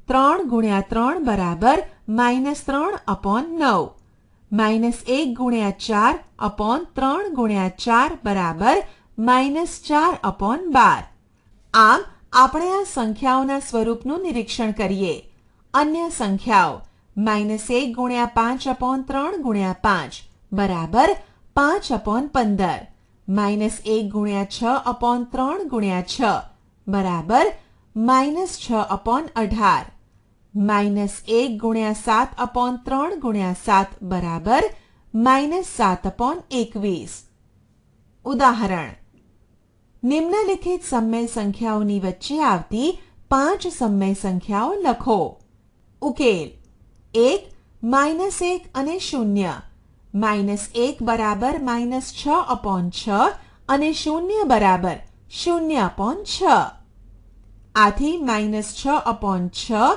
3 ગુણ્યા 3 બરાબર -3/9, -1 ગુણ્યા 4 અપોન 3 ગુણ્યા 4 બરાબર -4/12. આમ આપણે આ સંખ્યાઓના સ્વરૂપનું નિરીક્ષણ કરીએ. અન્ય સંખ્યાઓ: -1 ગુણ્યા 5/3 ગુણ્યા 5 બરાબર 5/15, -1 ગુણ્યા 6/3 ગુણ્યા 6 બરાબર -6/18, -1 ગુણ્યા 7/3 ગુણ્યા 7 બરાબર -7/21. ઉદાહરણ: નિમ્નલિખિત સમય સંખ્યાઓની વચ્ચે આવતી 5 સમય સંખ્યાઓ લખો. ઉકેલ: 1 -1 અને 0. -1 બરાબર -6/6 અને 0 બરાબર 0/6. આથી -6/6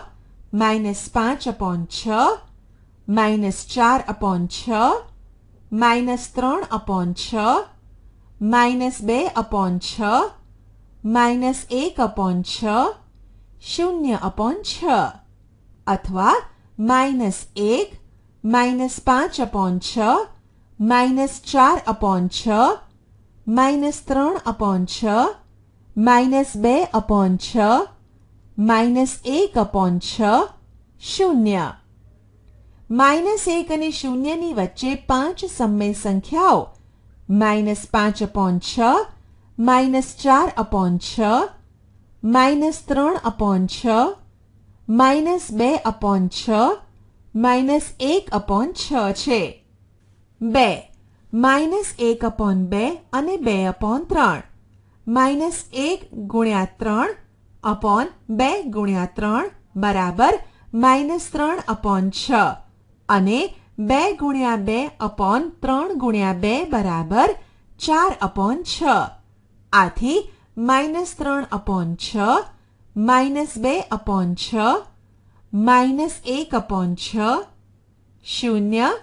-5/6 -4/6 -3/6 -2/6 -1/6 0/6 અથવા -1 -5/6 -4/6 -3/6 -2/6 -1/6 0. -1 અને 0 ની વચ્ચે 5 સમય સંખ્યાઓ -5/6 -4/6 -3/6 -2/6 -1/6 છે. 2 -1/2 અને 2/3. -1 ગુણ્યા 3 અપોન 2 ગુણ્યા 3 બરાબર -3/6 અને 2 ગુણ્યા 2 અપોન 3 ગુણ્યા 2 બરાબર 4/6. આથી -3/6 -2/6 -1/6 0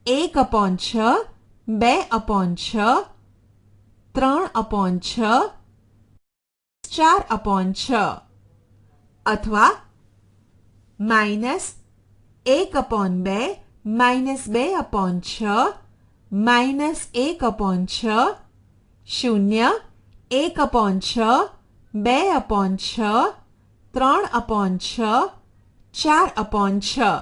1/6 2/6 3/6 4/6 અથવા -1/2 -2/6 -1/6 0 1/6 2/6 3/6 4/6.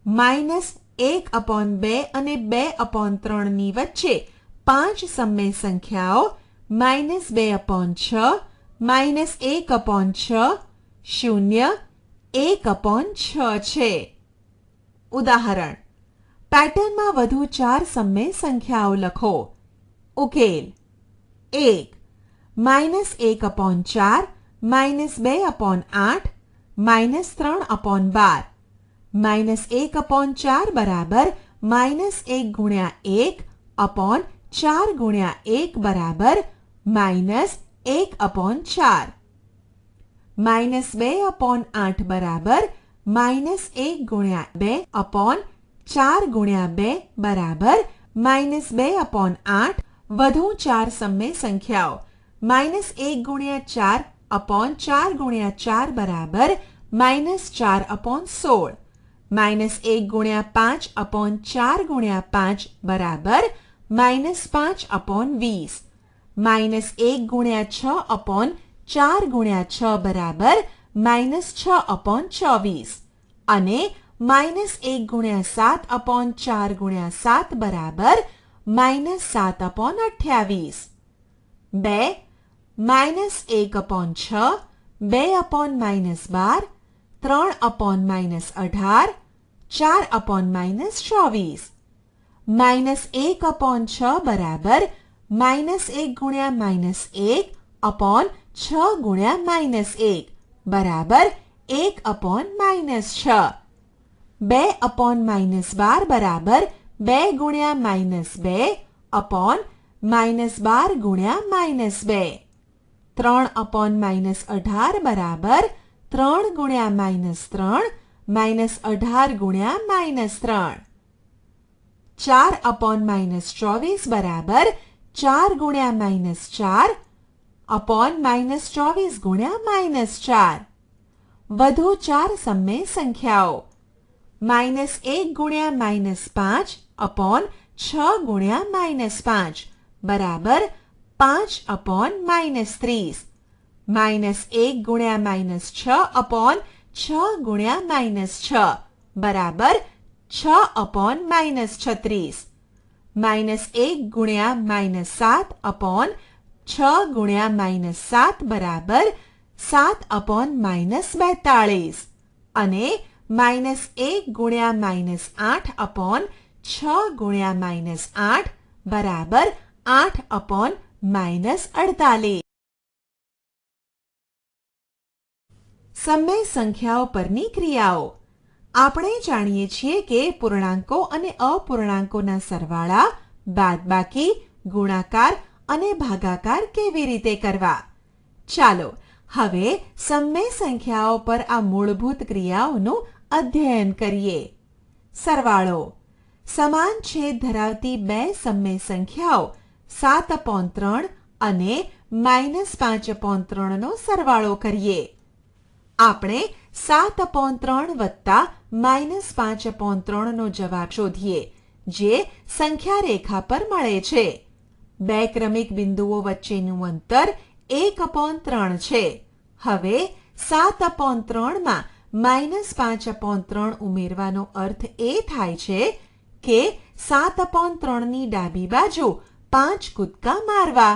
-1/2 અને 2/3 ની વચ્ચે 5 સમય સંખ્યાઓ -2/6 -1/6 0 1/6 છે. ઉદાહરણ: પેટર્નમાં વધુ 4 સમય સંખ્યાઓ લખો. ઉકેલ: 1 -1/4 -2/8 -3/12. -1/4 બરાબર -1 ગુણ્યા 1 અપોન 4 ગુણ્યા 1 બરાબર -1/4. -2/8 બરાબર -1 ગુણ્યા 2 અપોન 4 ગુણ્યા 2 બરાબર -2/8 વધુ 4 સમય સંખ્યાઓ -1 ગુણ્યા 4 અપોન 4 ગુણ્યા 4 બરાબર -4/16 -1 ગુણ્યા 5 અપોન 4 ગુણ્યા 5 બરાબર -5/20 -1 ગુણ્યા 6 અપોન 4 ગુણ્યા 6 બરાબર -6/24 અને -1 ગુણ્યા 7 અપોન 4 ગુણ્યા 7 બરાબર -7/28 2 -1/6 2/-12 3/-18 4/-24 -1/6 બરાબર -1 ગુણ્યા -1 અપોન 6 ગુણ્યા -1 બરાબર 1/-6 2/-12 બરાબર 2 ગુણ્યા -2 અપોન -12 ગુણ્યા -2 3/-18 બરાબર 3 ગુણ્યા -3 -18 ગુણ્યા -3 4/-24 બરાબર 4 ગુણ્યા -4 અપોન -24 ગુણ્યા -4 વધુ 4 સમય સંખ્યાઓ -1 ગુણ્યા -5 અપોન 6 ગુણ્યા -5 બરાબર 5/-30 -1 ગુણ્યા -6 અપોન 6 ગુણ્યા -6 બરાબર 6/-36 -1 ગુણ્યા -7 અપોન 6 ગુણ્યા -7 બરાબર 7/-42 અને -1 ગુણ્યા -8 અપોન 6 ગુણ્યા -8 બરાબર 8/-48 સમય સંખ્યાઓ પરની ક્રિયાઓ આપણે જાણીએ છીએ કે પૂર્ણાંકો અને અપૂર્ણાંકોના સરવાળા, બાદબાકી, ગુણાકાર અને ભાગાકાર કેવી રીતે કરવા. ચાલો હવે સમય સંખ્યાઓ પર આ મૂળભૂત ક્રિયાઓનું અધ્યયન કરીએ. સરવાળો સમાન છેદ ધરાવતી બે સમય સંખ્યાઓ 7/3 અને -5/3 નો સરવાળો કરીએ. આપણે 7/3 વત્તા -5/3 નો જવાબ શોધીએ જે સંખ્યા રેખા પર મળે છે. બે ક્રમિક બિંદુઓ વચ્ચેનું અંતર 1/3 છે. હવે 7/3 માં -5/3 ઉમેરવાનો અર્થ એ થાય છે કે 7/3 ની ડાબી બાજુ 5 કૂદકા મારવા.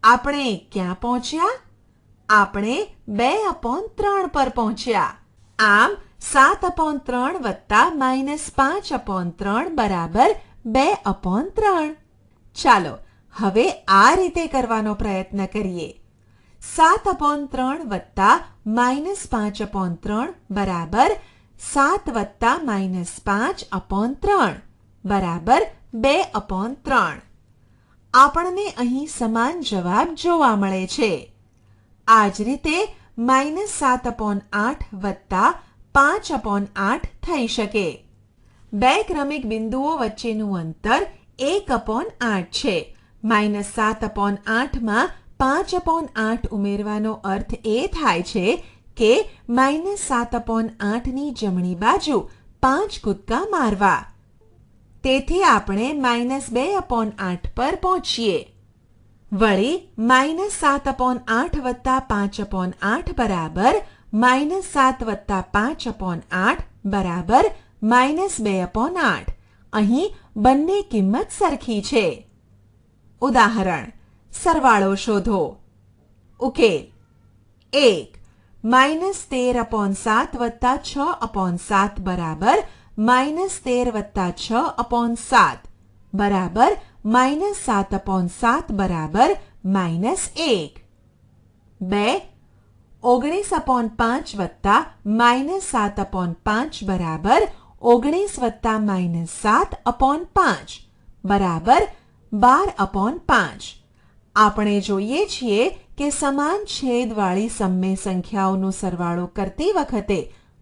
આપણે ક્યાં પહોંચ્યા? આપણે 2/3 પર પહોંચ્યા. આમ 7/3 વત્તા -5/3 બરાબર 2/3. ચાલો હવે આ રીતે કરવાનો પ્રયત્ન કરીએ. 7/3 વત્તા -5/3 બરાબર 7 વત્તા -5/3 બરાબર 2/3. આપણને અહીં સમાન જવાબ જોવા મળે છે. આ જ રીતે -7/8 વત્તા 5/8 થઈ શકે. બે ક્રમિક બિંદુઓ વચ્ચેનું અંતર 1/8 છે. -7/8 માં 5/8 ઉમેરવાનો અર્થ એ થાય છે કે -7/8 ની જમણી બાજુ 5 કૂદકા મારવા. તેથી આપણે -2/8 પર પહોંચીએ. વળી -7/8 વત્તા 5/8 બરાબર -7 વત્તા 5/8 બરાબર -2/8. અહીં બંને કિંમત સરખી છે. ઉદાહરણ સરવાળો શોધો. ઉકેલ 1 -13/7 વત્તા 6/7 બરાબર -13 વત્તા 6/7 બરાબર -7/7 બરાબર -1. 2 19/5 વત્તા -7/5 બરાબર 19 વત્તા -7/5 બરાબર 12/5. આપણે જોઈએ છીએ કે સમાન છેદવાળી સમય સંખ્યાઓનો સરવાળો કરતી વખતે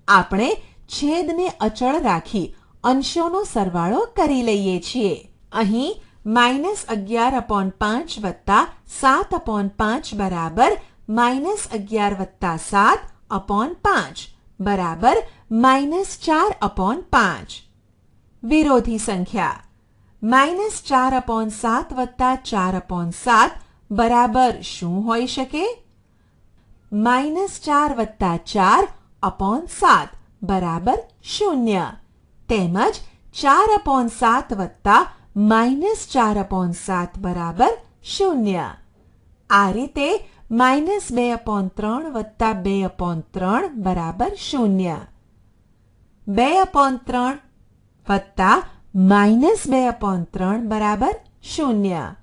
આપણે છેદને અચળ રાખી અંશોનો સરવાળો કરી લઈએ છીએ. અહીં -11/5 વત્તા 7/5 બરાબર -11 વત્તા 7/5 બરાબર -4/5. વિરોધી સંખ્યા -4/7 વત્તા 4/7 બરાબર શું હોઈ શકે? -4 વત્તા 4/7 બરાબર 0 તેમજ 4/7 વત્તા -4/7 બરાબર 0. આ રીતે -2/3 વત્તા 2/3 બરાબર 0. 2/3 વત્તા -2/3 બરાબર 0.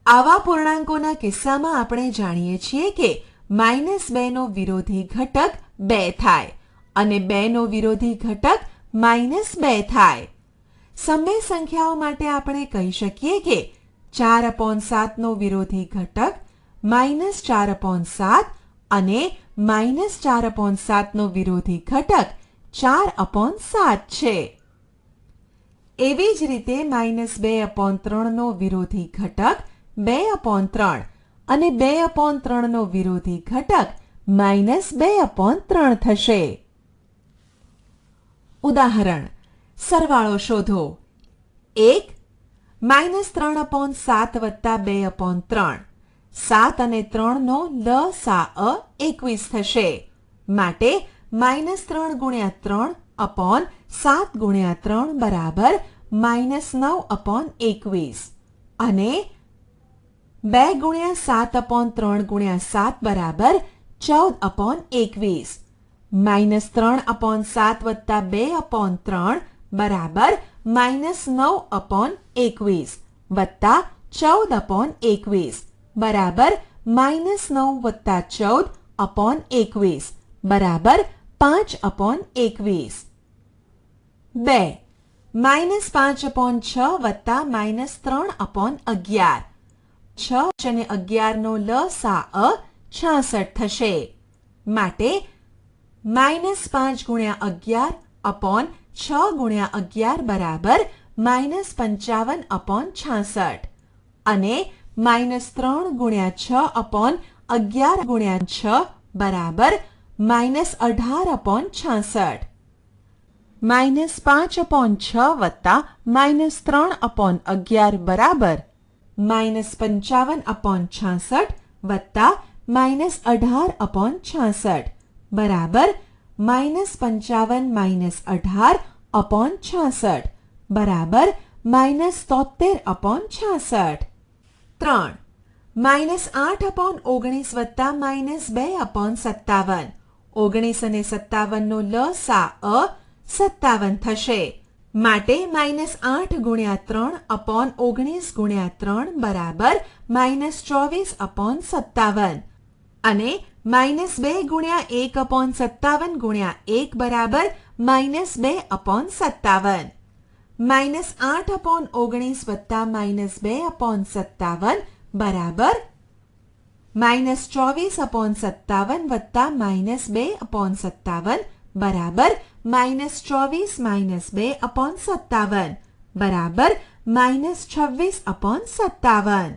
આવા પૂર્ણાંકોના કિસ્સામાં આપણે જાણીએ છીએ કે -2 નો વિરોધી ઘટક 2 થાય અને 2 નો વિરોધી ઘટક -2 થાય. સમય સંખ્યાઓ માટે આપણે કહી શકીએ કે 4/7 નો વિરોધી ઘટક -4/7 અને -4/7 નો વિરોધી ઘટક 4/7 છે. એવી જ રીતે -2/3 નો વિરોધી ઘટક 2/3 અને 2/3 નો વિરોધી ઘટક -2/3 થશે. ઉદાહરણ સરવાળો શોધો. 1 -3/7 વત્તા 2/3 7 અને 3 નો લસા 21 થશે. માટે -3 ગુણ્યા 3 7 ગુણ્યા 3 બરાબર -9/21 અને 2 ગુણ્યા 7/3 ગુણ્યા 7 બરાબર 14/21. -3/7 વત્તા 2/3 બરાબર -9/21 વત્તા 14/21 બરાબર -9 વત્તા 14/21 બરાબર 5/21. 2 -5/6 વત્તા -3/11 6 અને 11 નો લસા 66 થશે. માટે -5 ગુણ્યા 11 6 ગુણ્યા 11 બરાબર -55/66 અને -3 ગુણ્યા 6 11 ગુણ્યા 6 બરાબર -18/66. -5/6 વત્તા -3/11 બરાબર -55/66 વત્તા -18/66 બરાબર -55 - 18/66 બરાબર -73/66. 3 -8/19 વત્તા -2/57 19 અને 57 નો લસા 57 થશે. માટે -8 ગુણ્યા 3 19 ગુણ્યા 3 બરાબર -24/57 અને -2 ગુણ્યા 1/57 ગુણ્યા 1 બરાબર -2/57. -8/19 વત્તા -2/57 બરાબર -24/57 વત્તા -2/57 બરાબર -24 - 2/57 બરાબર -26/57.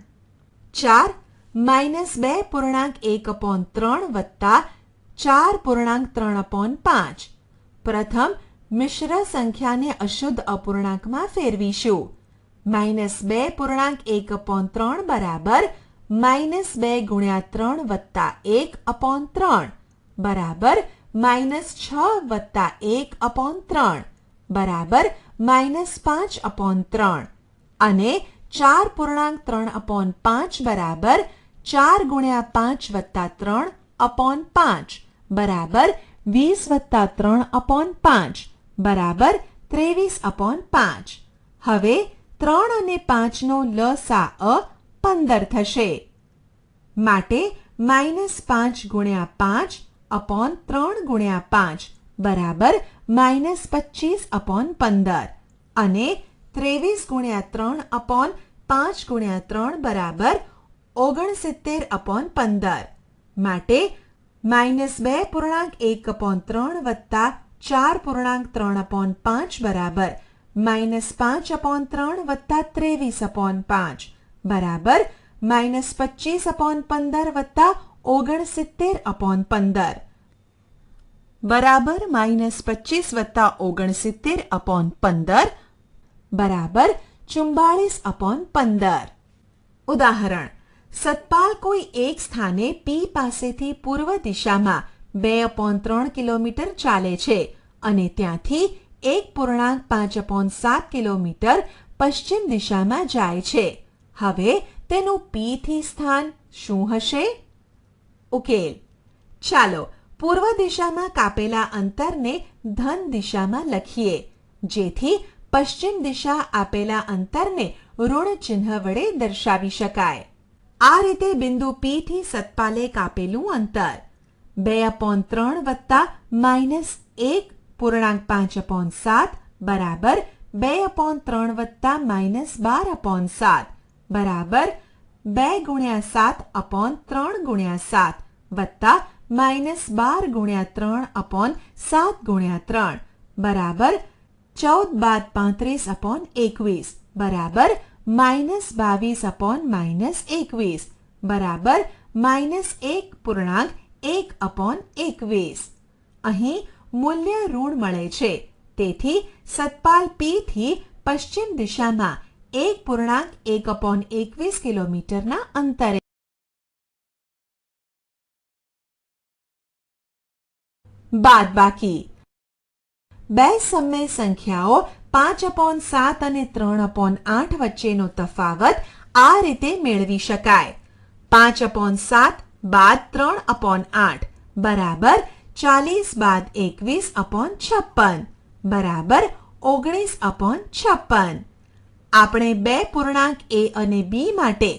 4 -2.1/3 વત્તા 4.3/5 પ્રથમ મિશ્ર સંખ્યાને અશુદ્ધ અપૂર્ણાંકમાં ફેરવીશું. -2.1/3 બરાબર -2 ગુણ્યા 3 વત્તા 1/3 બરાબર -6 વત્તા 1/3 બરાબર -5/3 અને 4.3/5 બરાબર 4 ગુણ્યા 5 વત્તા 3/5 બરાબર 20 વત્તા 3/5 બરાબર 23/5. હવે 3 અને 5 નો લસા 15 થશે. માટે -5 ગુણ્યા 5 3 ગુણ્યા 5 બરાબર -25/15 અને 23 ગુણ્યા 3 5 ગુણ્યા 3 બરાબર 69/15. માટે -2.1/3 વત્તા 4.3/5 બરાબર -5/3 વત્તા 23/5 બરાબર -25/15 વત્તા 69/15 બરાબર -25 વત્તા 69/15 બરાબર 44/15. ઉદાહરણ: સતપાલ કોઈ એક સ્થાને પી પાસેથી પૂર્વ દિશામાં 2/3 કિલોમીટર ચાલે છે અને ત્યાંથી 1.5/7 કિલોમીટર પશ્ચિમ દિશામાં જાય છે. હવે તેનું પી થી સ્થાન શું હશે? ઉકેલ: ચાલો પૂર્વ દિશામાં કાપેલા અંતરને ધન દિશામાં લખીએ, જેથી પશ્ચિમ દિશા આપેલા અંતરને ઋણ ચિહ્ન વડે દર્શાવી શકાય. આ રીતે બિંદુ પી થી સતપાલે કાપેલું અંતર 2/3 વત્તા -1.5/7 બરાબર 2/3 વત્તા -12/7 બરાબર 2/7/3/7 વત્તા -12/3/7/3 બરાબર 14 બાદ 35/21 બરાબર -22/21 બરાબર -1.1/21. અહીં મૂલ્ય ઋણ મળે છે, તેથી સતપાલ પી થી પશ્ચિમ દિશામાં 1.1/21 કિલોમીટરના અંતરે બાદબાકી. બે સમય સંખ્યાઓ 5/7 અને 3/8 વચ્ચેનો તફાવત આ રીતે મેળવી શકાય. 5/7 બાદ 3/8 બરાબર 40 બાદ 21/56 બરાબર 19/56. આપણે બે પૂર્ણાંક a અને b માટે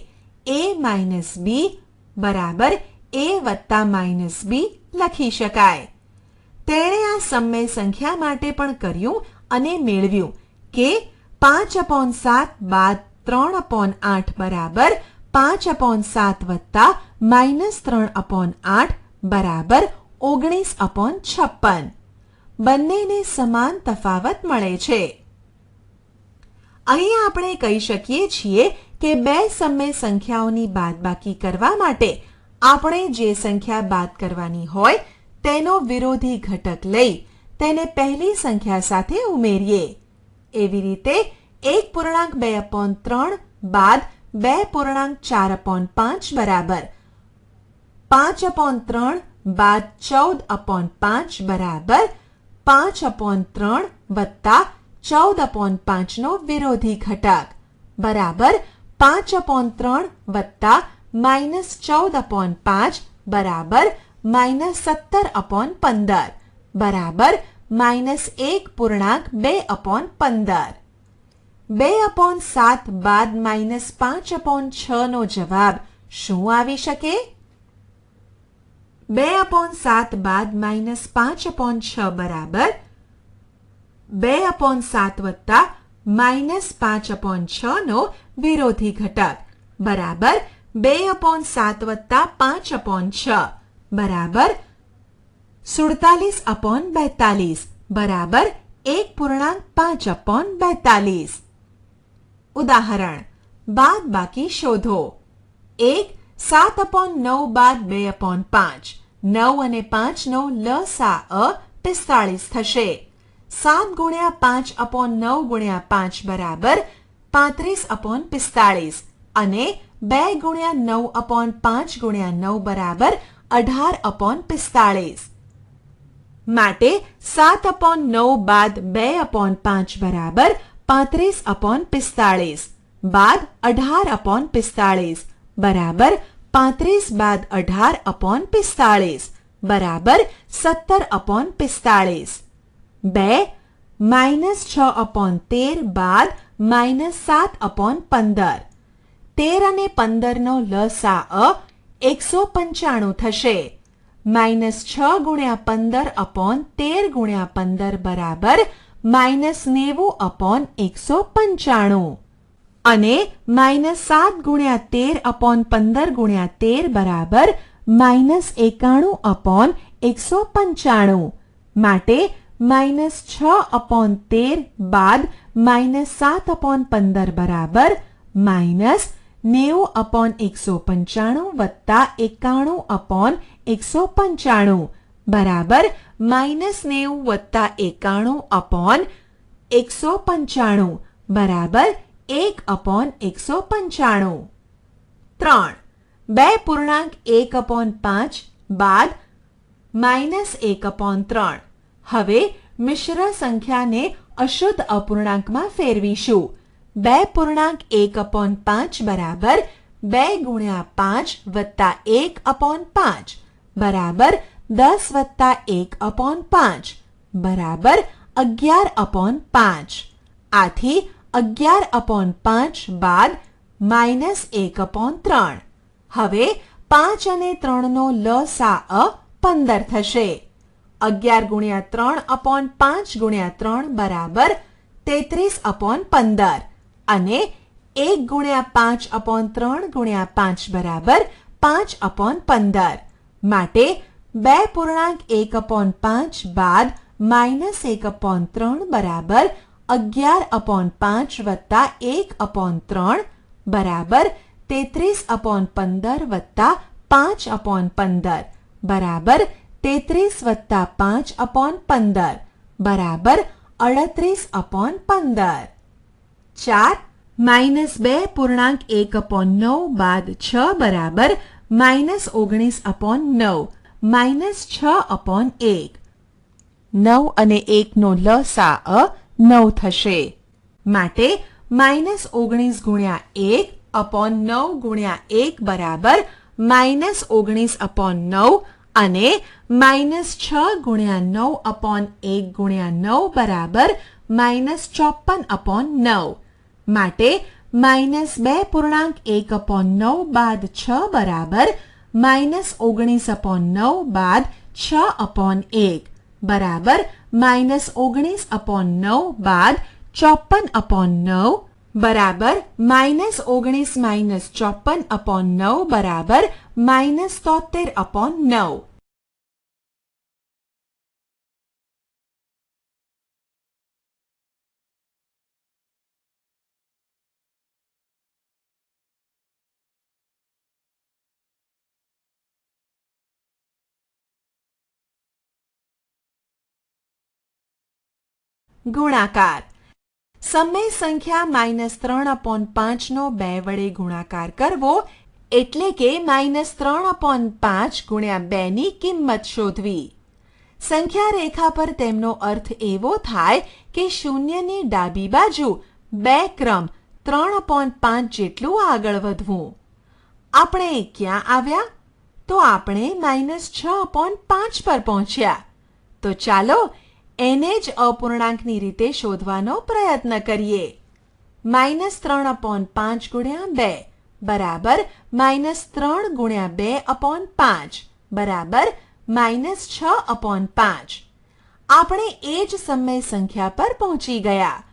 a - b બરાબર a વત્તા -b લખી શકાય. તેણે આ સમય સંખ્યા માટે પણ કર્યું અને મેળવ્યું કે 5/7 બાદ 3/8 બરાબર 5/7 વત્તા -3/8 બરાબર 19/56. બંનેને સમાન તફાવત મળે છે. અહીં આપણે કહી શકીએ છીએ કે બે સમય સંખ્યાઓની બાદબાકી કરવા માટે આપણે જે સંખ્યા બાદ કરવાની હોય તેનો વિરોધી ઘટક લઈ તેને પહેલી સંખ્યા સાથે ઉમેરીએ. એવી રીતે 1.2/3 બાદ 2.4/5 બરાબર 5/3 બાદ 14/5 બરાબર 5/3 વત્તા 14/5 નો વિરોધી ઘટક બરાબર 5/3 વત્તા -14/5 બરાબર -17/15 બરાબર -1.2/15. 2/7 બાદ -5/6 નો જવાબ શું આવી શકે? 2/7 બાદ -5/6 બરાબર 2/7 વત્તા -5/6 નો વિરોધી ઘટક બરાબર 2/7 વત્તા 5/6 બરાબર 47/42 બરાબર 1.5/42. ઉદાહરણ: બાદબાકી શોધો. 1. 7/9 બાદ 2/5 9 અને 5 નો લસા 45 થશે. 7 × 5/9 × 5 બરાબર 35/45 અને 2 × 9/5 × 9 બરાબર 18/45. માટે 7/9 બાદ 2/5 બરાબર 35/45 બાદ 18/45 બરાબર 35 બાદ 18/45 બરાબર 17/45. 2. -6/13 બાદ -7/15 13 અને 15 નો લસા 195 થશે. -6 × 15/13 × 15 બરાબર -90/195 અને -7 × 13/15 × 13 બરાબર -91/195. માટે -6/13 બાદ -7/15 બરાબર -90/195 વત્તા 91/195 બરાબર -90 વત્તા 91/195 બરાબર 1/195. 3. 2.1/5 બાદ -1/3. હવે મિશ્ર સંખ્યાને અશુદ્ધ અપૂર્ણાંકમાં ફેરવીશું. 2.1/5 બરાબર 2 ગુણ્યા 5 વત્તા 1/5 બરાબર 10 વત્તા 1/5 બરાબર 11/5. આથી 11/5 બાદ -1/3. હવે 5 અને 3 નો લસા 15 થશે. 11 ગુણ્યા 3/5 ગુણ્યા 3 બરાબર 33/15 અને 1 ગુણ્યા 5/3 ગુણ્યા 5 બરાબર 5/15. માટે 2.1/5 બાદ -1/3 બરાબર 11/5 વત્તા 1/3 બરાબર 33/15 વત્તા 5/15 બરાબર 33 વત્તા 5/15 બરાબર 38/15. 4. -2.1/9 બાદ 6 બરાબર -19/9 -6/1. 9 અને 1 નો લસા 9 થશે. માટે -19 ગુણ્યા 1/9 ગુણ્યા 1 બરાબર -19/9 અને -6 ગુણ્યા 9/1 ગુણ્યા 9 બરાબર -54/9. માટે -2.1/9 બાદ 6 બરાબર -19/9 બાદ 6/1 બરાબર -19/9 બાદ 54/9 બરાબર -19 - 54/9 બરાબર -73/9. ગુણાકાર. સમય સંખ્યા -3/5 નો 2 વડે ગુણાકાર કરવો એટલે કે -3/5 ગુણ્યા 2 ની કિંમત શોધવી. સંખ્યા રેખા પર તેમનો અર્થ એવો થાય કે શૂન્યની ડાબી બાજુ 2 ક્રમ 3/5 જેટલું આગળ વધવું. આપણે ક્યાં આવ્યા? તો આપણે -6/5 પર પહોંચ્યા. તો ચાલો એને જ અપૂર્ણાંકની રીતે શોધવાનો પ્રયત્ન કરીએ. -3/5 ગુણ્યા 2 બરાબર -3 ગુણ્યા 2/5 બરાબર -6/5. આપણે એ જ સમય સંખ્યા પર પહોંચી ગયા.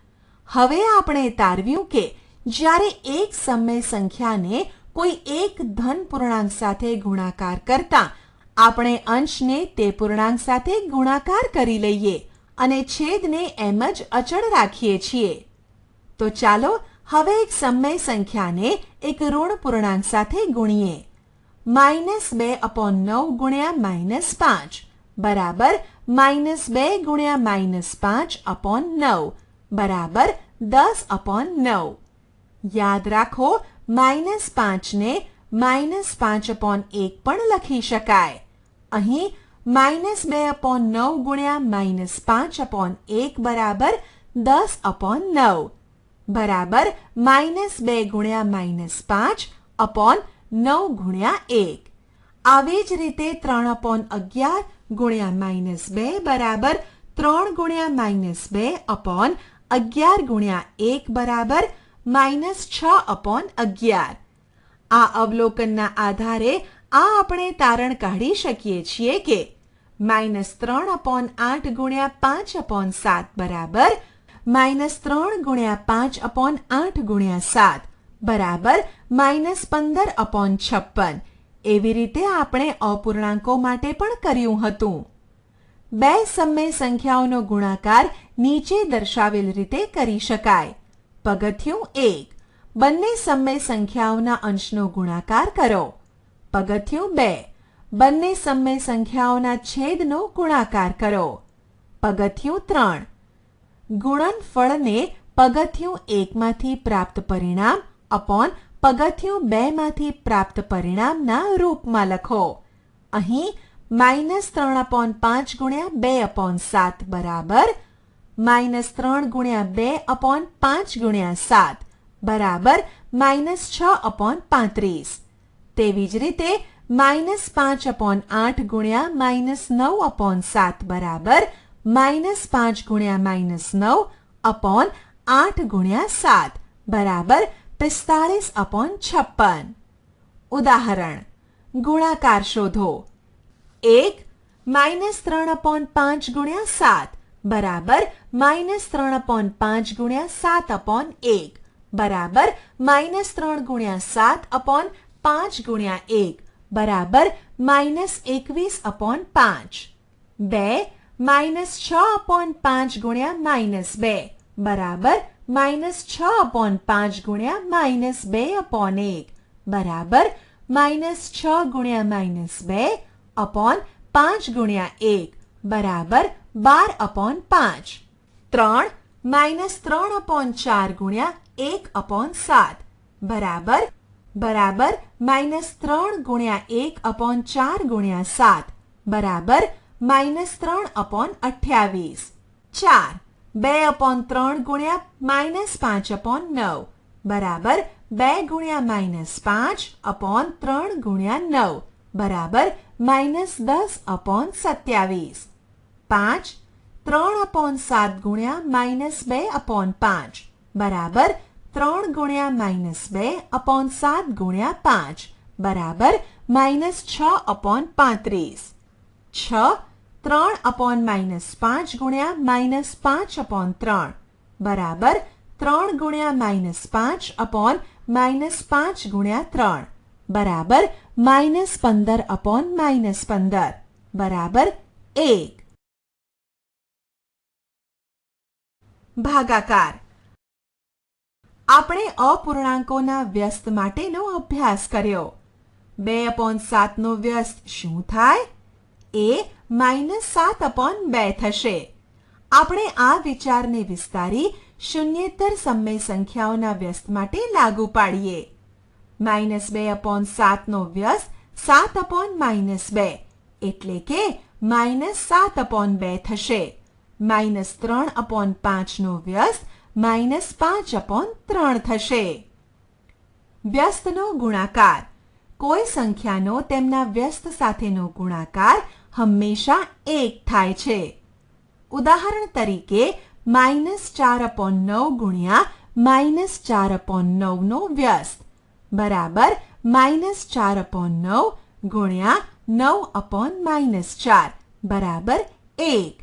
હવે આપણે તારવ્યું કે જ્યારે એક સમય સંખ્યાને કોઈ એક ધન પૂર્ણાંક સાથે ગુણાકાર કરતા આપણે અંશને તે પૂર્ણાંક સાથે ગુણાકાર કરી લઈએ અને છેદને એમ જ અચળ રાખીએ છીએ. તો ચાલો હવે એક સમય સંખ્યાને એક ઋણ પૂર્ણાંક સાથે ગુણીએ. -2/9 ગુણ્યા -5 બરાબર -2 ગુણ્યા -5/9 બરાબર 10/9. યાદ રાખો -5 ને -5/1 પણ લખી શકાય. અહીં -2/9 ગુણ્યા -5/1 બરાબર 10/9 બરાબર -2 ગુણ્યા -5/9 ગુણ્યા 1. આવી જ રીતે 3/11 ગુણ્યા -2 બરાબર 3 ગુણ્યા -2/11 ગુણ્યા 1 બરાબર -6/11. આ અવલોકનના આધારે આ આપણે તારણ કાઢી શકીએ છીએ કે -3/8 ગુણ્યા 5/7 બરાબર -3 ગુણ્યા 5/8 ગુણ્યા 7 બરાબર -15/56. એવી રીતે આપણે અપૂર્ણાંકો માટે પણ કર્યું હતું. બે સમય સંખ્યાઓનો ગુણાકાર નીચે દર્શાવેલ રીતે કરી શકાય. પગથિયું 1. બંને સમય સંખ્યાઓના અંશનો ગુણાકાર કરો. પગથિયું 2. બંને સમય સંખ્યાઓના છેદનો ગુણાકાર કરો. પગથિયું 3. ગુણનફળને પગથિયું 1 માંથી પ્રાપ્ત પરિણામ અપોન પગથિયું 2 માંથી પ્રાપ્ત પરિણામના રૂપમાં લખો. અહીં -3/5 ગુણ્યા 2/7 બરાબર -3 ગુણ્યા 2/5 ગુણ્યા 7 બરાબર -6/35. તેવી જ રીતે -5/8 ગુણ્યા -9/7 બરાબર -5 ગુણ્યા -9/8 ગુણ્યા 7 બરાબર 45/56. ઉદાહરણ: ગુણાકાર શોધો. 1 -3/5 ગુણ્યા 7 બરાબર -3/5 ગુણ્યા 7/1 બરાબર -3 ગુણ્યા 7/5 ગુણ્યા 1 બરાબર -21/5. 2 -6/5 ગુણ્યા -2 બરાબર -6/5 ગુણ્યા -2/1 બરાબર -6 ગુણ્યા -2/5 ગુણ્યા 1 બરાબર 12/5. 3 -3/4 ગુણ્યા 1/7 બરાબર -3 ગુણ્યા 1/4 ગુણ્યા 7 બરાબર -3/28. 4 2/3 ગુણ્યા -5/9 બરાબર 2 ગુણ્યા -5/3 ગુણ્યા 9 બરાબર -10/27. 5 3/7 ગુણ્યા -2/5 બરાબર 3 ગુણ્યા -2/7 ગુણ્યા 5 બરાબર -6/35. 6 3/5 ગુણ્યા -5/3 બરાબર 3 ગુણ્યા -5/5 ગુણ્યા 3 બરાબર -15/15 બરાબર 1. ભાગાકાર. આપણે અપૂર્ણાંકોના વ્યસ્ત માટેનો અભ્યાસ કર્યો. 2/7 નો વ્યસ્ત શું થાય? એ -7/2 થશે. આપણે આ વિચારને વિસ્તારી શૂન્યેતર સમય સંખ્યાઓના વ્યસ્ત માટે લાગુ પાડીએ. -2/7 નો વ્યસ્ત 7/2 એટલે કે -7/2 થશે. -3/5 નો વ્યસ્ત -5/3 થશે. વ્યસ્તનો ગુણાકાર. કોઈ સંખ્યાનો તેમના વ્યસ્ત સાથેનો ગુણાકાર હંમેશા 1 થાય છે. ઉદાહરણ તરીકે -4/9 ગુણ્યા -4/9 નો વ્યસ્ત બરાબર -4/9 ગુણ્યા 9/4 બરાબર 1.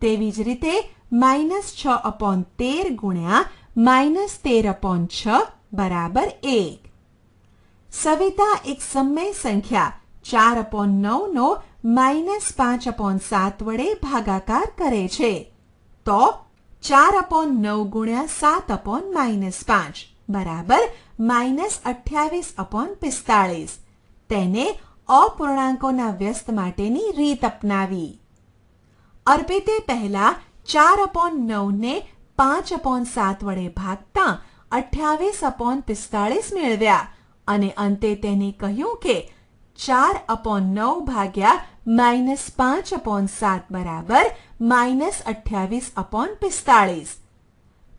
તેવી જ રીતે -6/13 ગુણ્યા -13/6 બરાબર 1. સવિતા એક સમય સંખ્યા 4/9 નો -5/7 વડે ભાગાકાર કરે છે. તો 4/9 ગુણ્યા 7/5 બરાબર -28/45. તેને અપૂર્ણાંકોના વ્યસ્ત માટેની રીત અપનાવી. અર્પિતે પહેલા 4/9 ને 5/7 વડે ભાગતા 28/45 મેળવ્યા અને અંતે તેને કહ્યું કે 4/9 ભાગ્યા -5/7 બરાબર -28/45.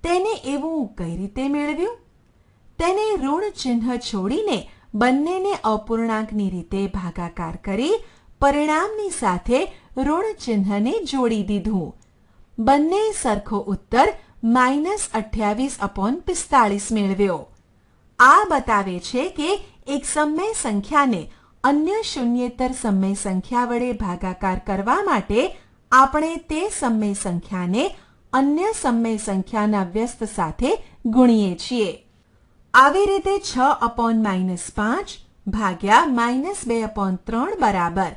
તેને એવું કઈ રીતે મેળવ્યું? તેને ઋણ ચિહ્ન છોડીને બંનેને અપૂર્ણાંકની રીતે ભાગાકાર કરી પરિણામની સાથે ઋણ ચિહ્નને જોડી દીધું. બંને સરખો ઉત્તર -28/45 મેળવ્યો. આ બતાવે છે કે એક સમય સંખ્યાને અન્ય શૂન્યેતર સમય સંખ્યા વડે ભાગાકાર કરવા માટે આપણે તે સમય સંખ્યાને અન્ય સમય સંખ્યાના વ્યસ્ત સાથે ગુણીએ છીએ. આવી રીતે 6/5 ભાગ્યા -2/3 બરાબર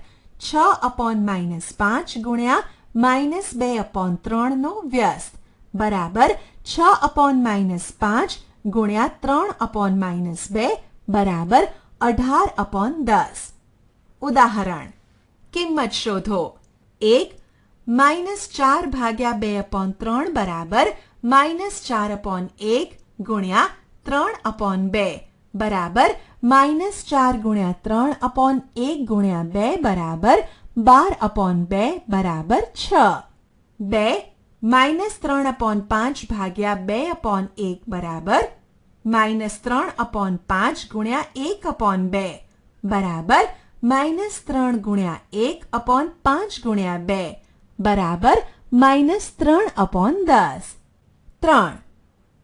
6/5 ગુણ્યા -2/3 વ્યસ્ત બરાબર 6/-5 ગુણ્યા 3/-2 બરાબર 18/10. ઉદાહરણ: કિંમત શોધો. 1 -4/2/3 બરાબર -4/1 ગુણ્યા 3/2 બરાબર -4 ગુણ્યા 3/1 ગુણ્યા 2 બરાબર 12/2 બરાબર 6. 2 -3/5/2/1 બરાબર -3/5 ગુણ્યા 1/2 બરાબર -3 ગુણ્યા 1/5 ગુણ્યા 2 બરાબર -3/10. 3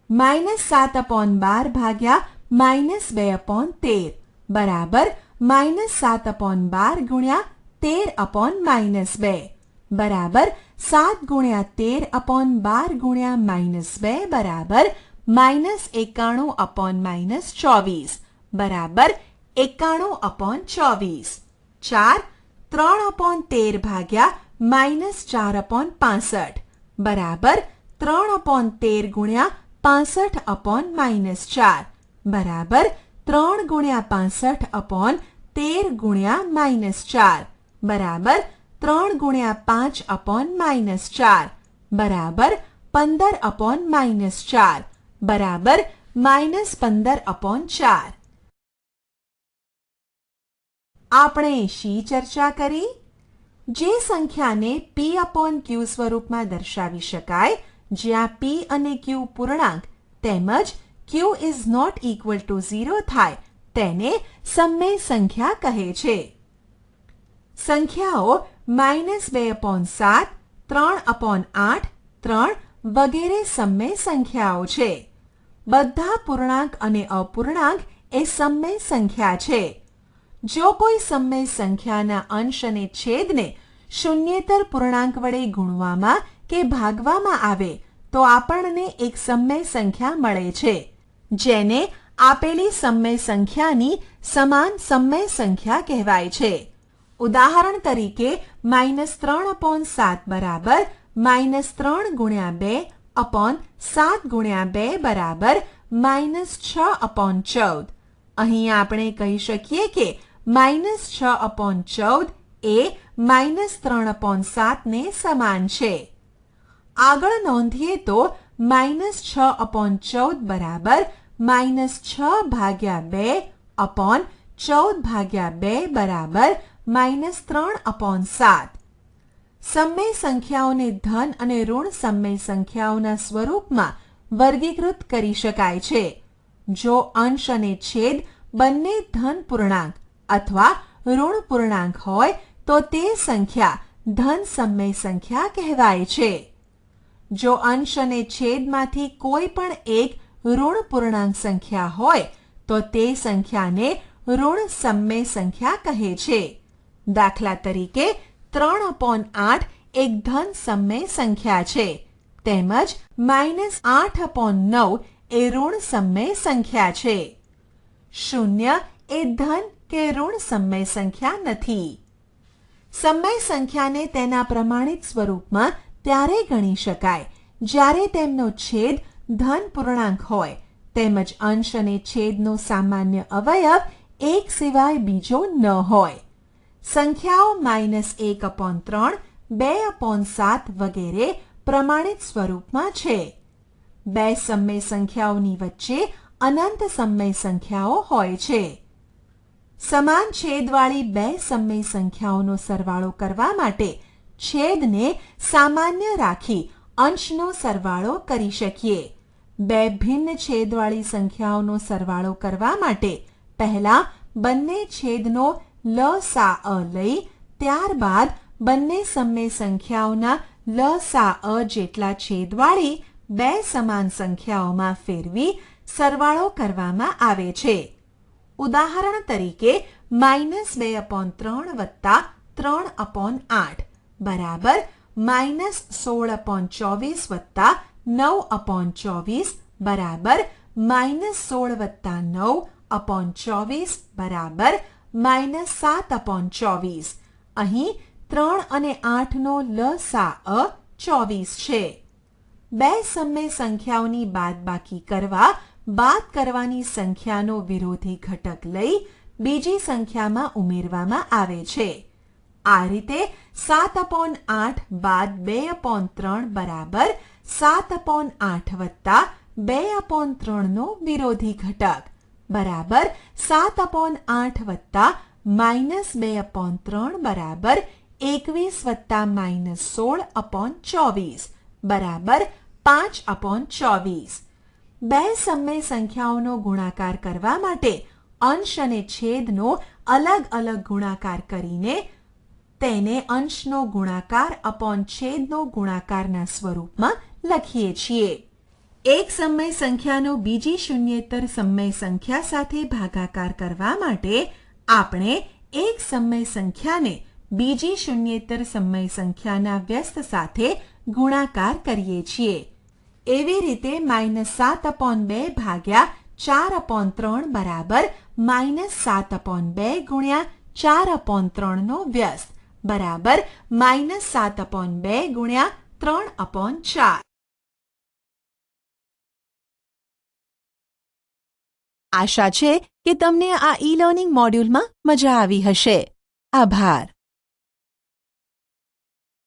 -7/12 -2/13 બરાબર -7/12 ગુણ્યા 13/-2 બરાબર 7 ગુણ્યા 13/12 ગુણ્યા -2 બરાબર -91/-24 બરાબર 91/24. 4 3/13 -4/65 બરાબર 3/13 ગુણ્યા 65/-4 બરાબર 3 ગુણ્યા 65/13 ગુણ્યા -4 બરાબર 3 ગુણ્યા 5/-4 બરાબર 15/-4 બરાબર -15/4. આપણે શી ચર્ચા કરી? જે સંખ્યાને p/q સ્વરૂપમાં દર્શાવી શકાય, જ્યાં p અને q પૂર્ણાંક તેમજ q is not equal to 0 થાય, તેને સમમેય સંખ્યા કહે છે. સંખ્યાઓ -2/7, 3/8, 3 વગેરે સમમેય સંખ્યાઓ છે. બધા પૂર્ણાંક અને અપૂર્ણાંક એ સમમેય સંખ્યા છે. જો કોઈ સમમેય સંખ્યાના અંશ અને છેદને શૂન્યેતર પૂર્ણાંક વડે ગુણવામાં કે ભાગવામાં આવે તો આપણને એક સમમેય સંખ્યા મળે છે, જેને આપેલી સમમેય સંખ્યાની સમાન સમમેય સંખ્યા કહેવાય છે. ઉદાહરણ તરીકે -3/7 બરાબર -3 ગુણ્યા 2/7 ગુણ્યા 2 બરાબર -6/14. અહીં આપણે કહી શકીએ કે -6/14 એ -3/7 ને સમાન છે. આગળ નોંધીએ તો -6/14 બરાબર -6/2/14/2 બરાબર -3/7. સમમેય સંખ્યાઓને ધન અને ઋણ સમમેય સંખ્યાઓના સ્વરૂપમાં વર્ગીકૃત કરી શકાય છે. જો અંશ અને છેદ બંને ધન પૂર્ણાંક અથવા ઋણ પૂર્ણાંક હોય તો તે સંખ્યા ધન સમમેય સંખ્યા કહેવાય છે. જો અંશ અને છેદમાંથી કોઈ પણ એક ઋણ પૂર્ણાંક સંખ્યા હોય તો તે સંખ્યાને ઋણ સમમેય સંખ્યા કહે છે. દાખલા તરીકે 3/8 એક ધન સમમેય સંખ્યા છે, તેમજ -8/9 એ ઋણ સમમેય સંખ્યા છે. 0 એ ધન કે ઋણ સમમેય સંખ્યા નથી. સમમેય સંખ્યાને તેના પ્રમાણિત સ્વરૂપમાં ત્યારે ગણી શકાય જ્યારે તેમનો છેદ ધન પૂર્ણાંક હોય તેમજ અંશ અને છેદનો સામાન્ય અવયવ એક સિવાય બીજો ન હોય. સંખ્યાઓ -1/3, 2/7 વગેરે પ્રમાણિત સ્વરૂપમાં છે. બે સમમેય સંખ્યાઓની વચ્ચે અનંત સમમેય સંખ્યાઓ હોય છે. સમાન છેદવાળી બે સમમેય સંખ્યાઓનો સરવાળો કરવા માટે છેદને સામાન્ય રાખી અંશનો સરવાળો કરી શકીએ. બે ભિન્ન છેદવાળી સંખ્યાઓનો સરવાળો કરવા માટે પહેલા બંને છેદનો લસા લઈ ત્યારબાદ બંને સમમેય સંખ્યાઓના લસા જેટલા છેદવાળી બે સમાન સંખ્યાઓમાં ફેરવી સરવાળો કરવામાં આવે છે. ઉદાહરણ તરીકે -2/3 વત્તા 3/8 બરાબર -16/24 વત્તા 9/24 બરાબર -16 વત્તા 9/24 બરાબર -7/24. અહીં 3 અને 8નો લસા 24 છે. બે સમય સંખ્યાઓની બાદબાકી કરવા બાદ કરવાની સંખ્યાનો વિરોધી ઘટક લઈ બીજી સંખ્યામાં ઉમેરવામાં આવે છે. આ રીતે 7/8 બાદ 2/3 બરાબર 7/8 વત્તા 2/3 નો વિરોધી ઘટક બરાબર 7/8 વત્તા -2/3 બરાબર 21 વત્તા -16/24 બરાબર 5/24. બે સમય સંખ્યાઓનો ગુણાકાર કરવા માટે અંશ અને છેદનો અલગ અલગ ગુણાકાર કરીને તેને અંશનો ગુણાકાર અપોન છેદનો ગુણાકારના સ્વરૂપમાં લખીએ છીએ. એક સમય સંખ્યાનો બીજી શૂન્યેતર સમય સંખ્યા સાથે ભાગાકાર કરવા માટે આપણે એક સમય સંખ્યાને બીજી શૂન્યેતર સમય સંખ્યાના વ્યસ્ત સાથે ગુણાકાર કરીએ છીએ. એવી રીતે -7/2 ભાગ્યા 4/3 બરાબર -7/2 ગુણ્યા 4/3 નો વ્યસ્ત બરાબર -7/2 ગુણ્યા 3/4. આશા છે કે તમને આ ઈ લર્નિંગ મોડ્યુલમાં મજા આવી હશે. આભાર.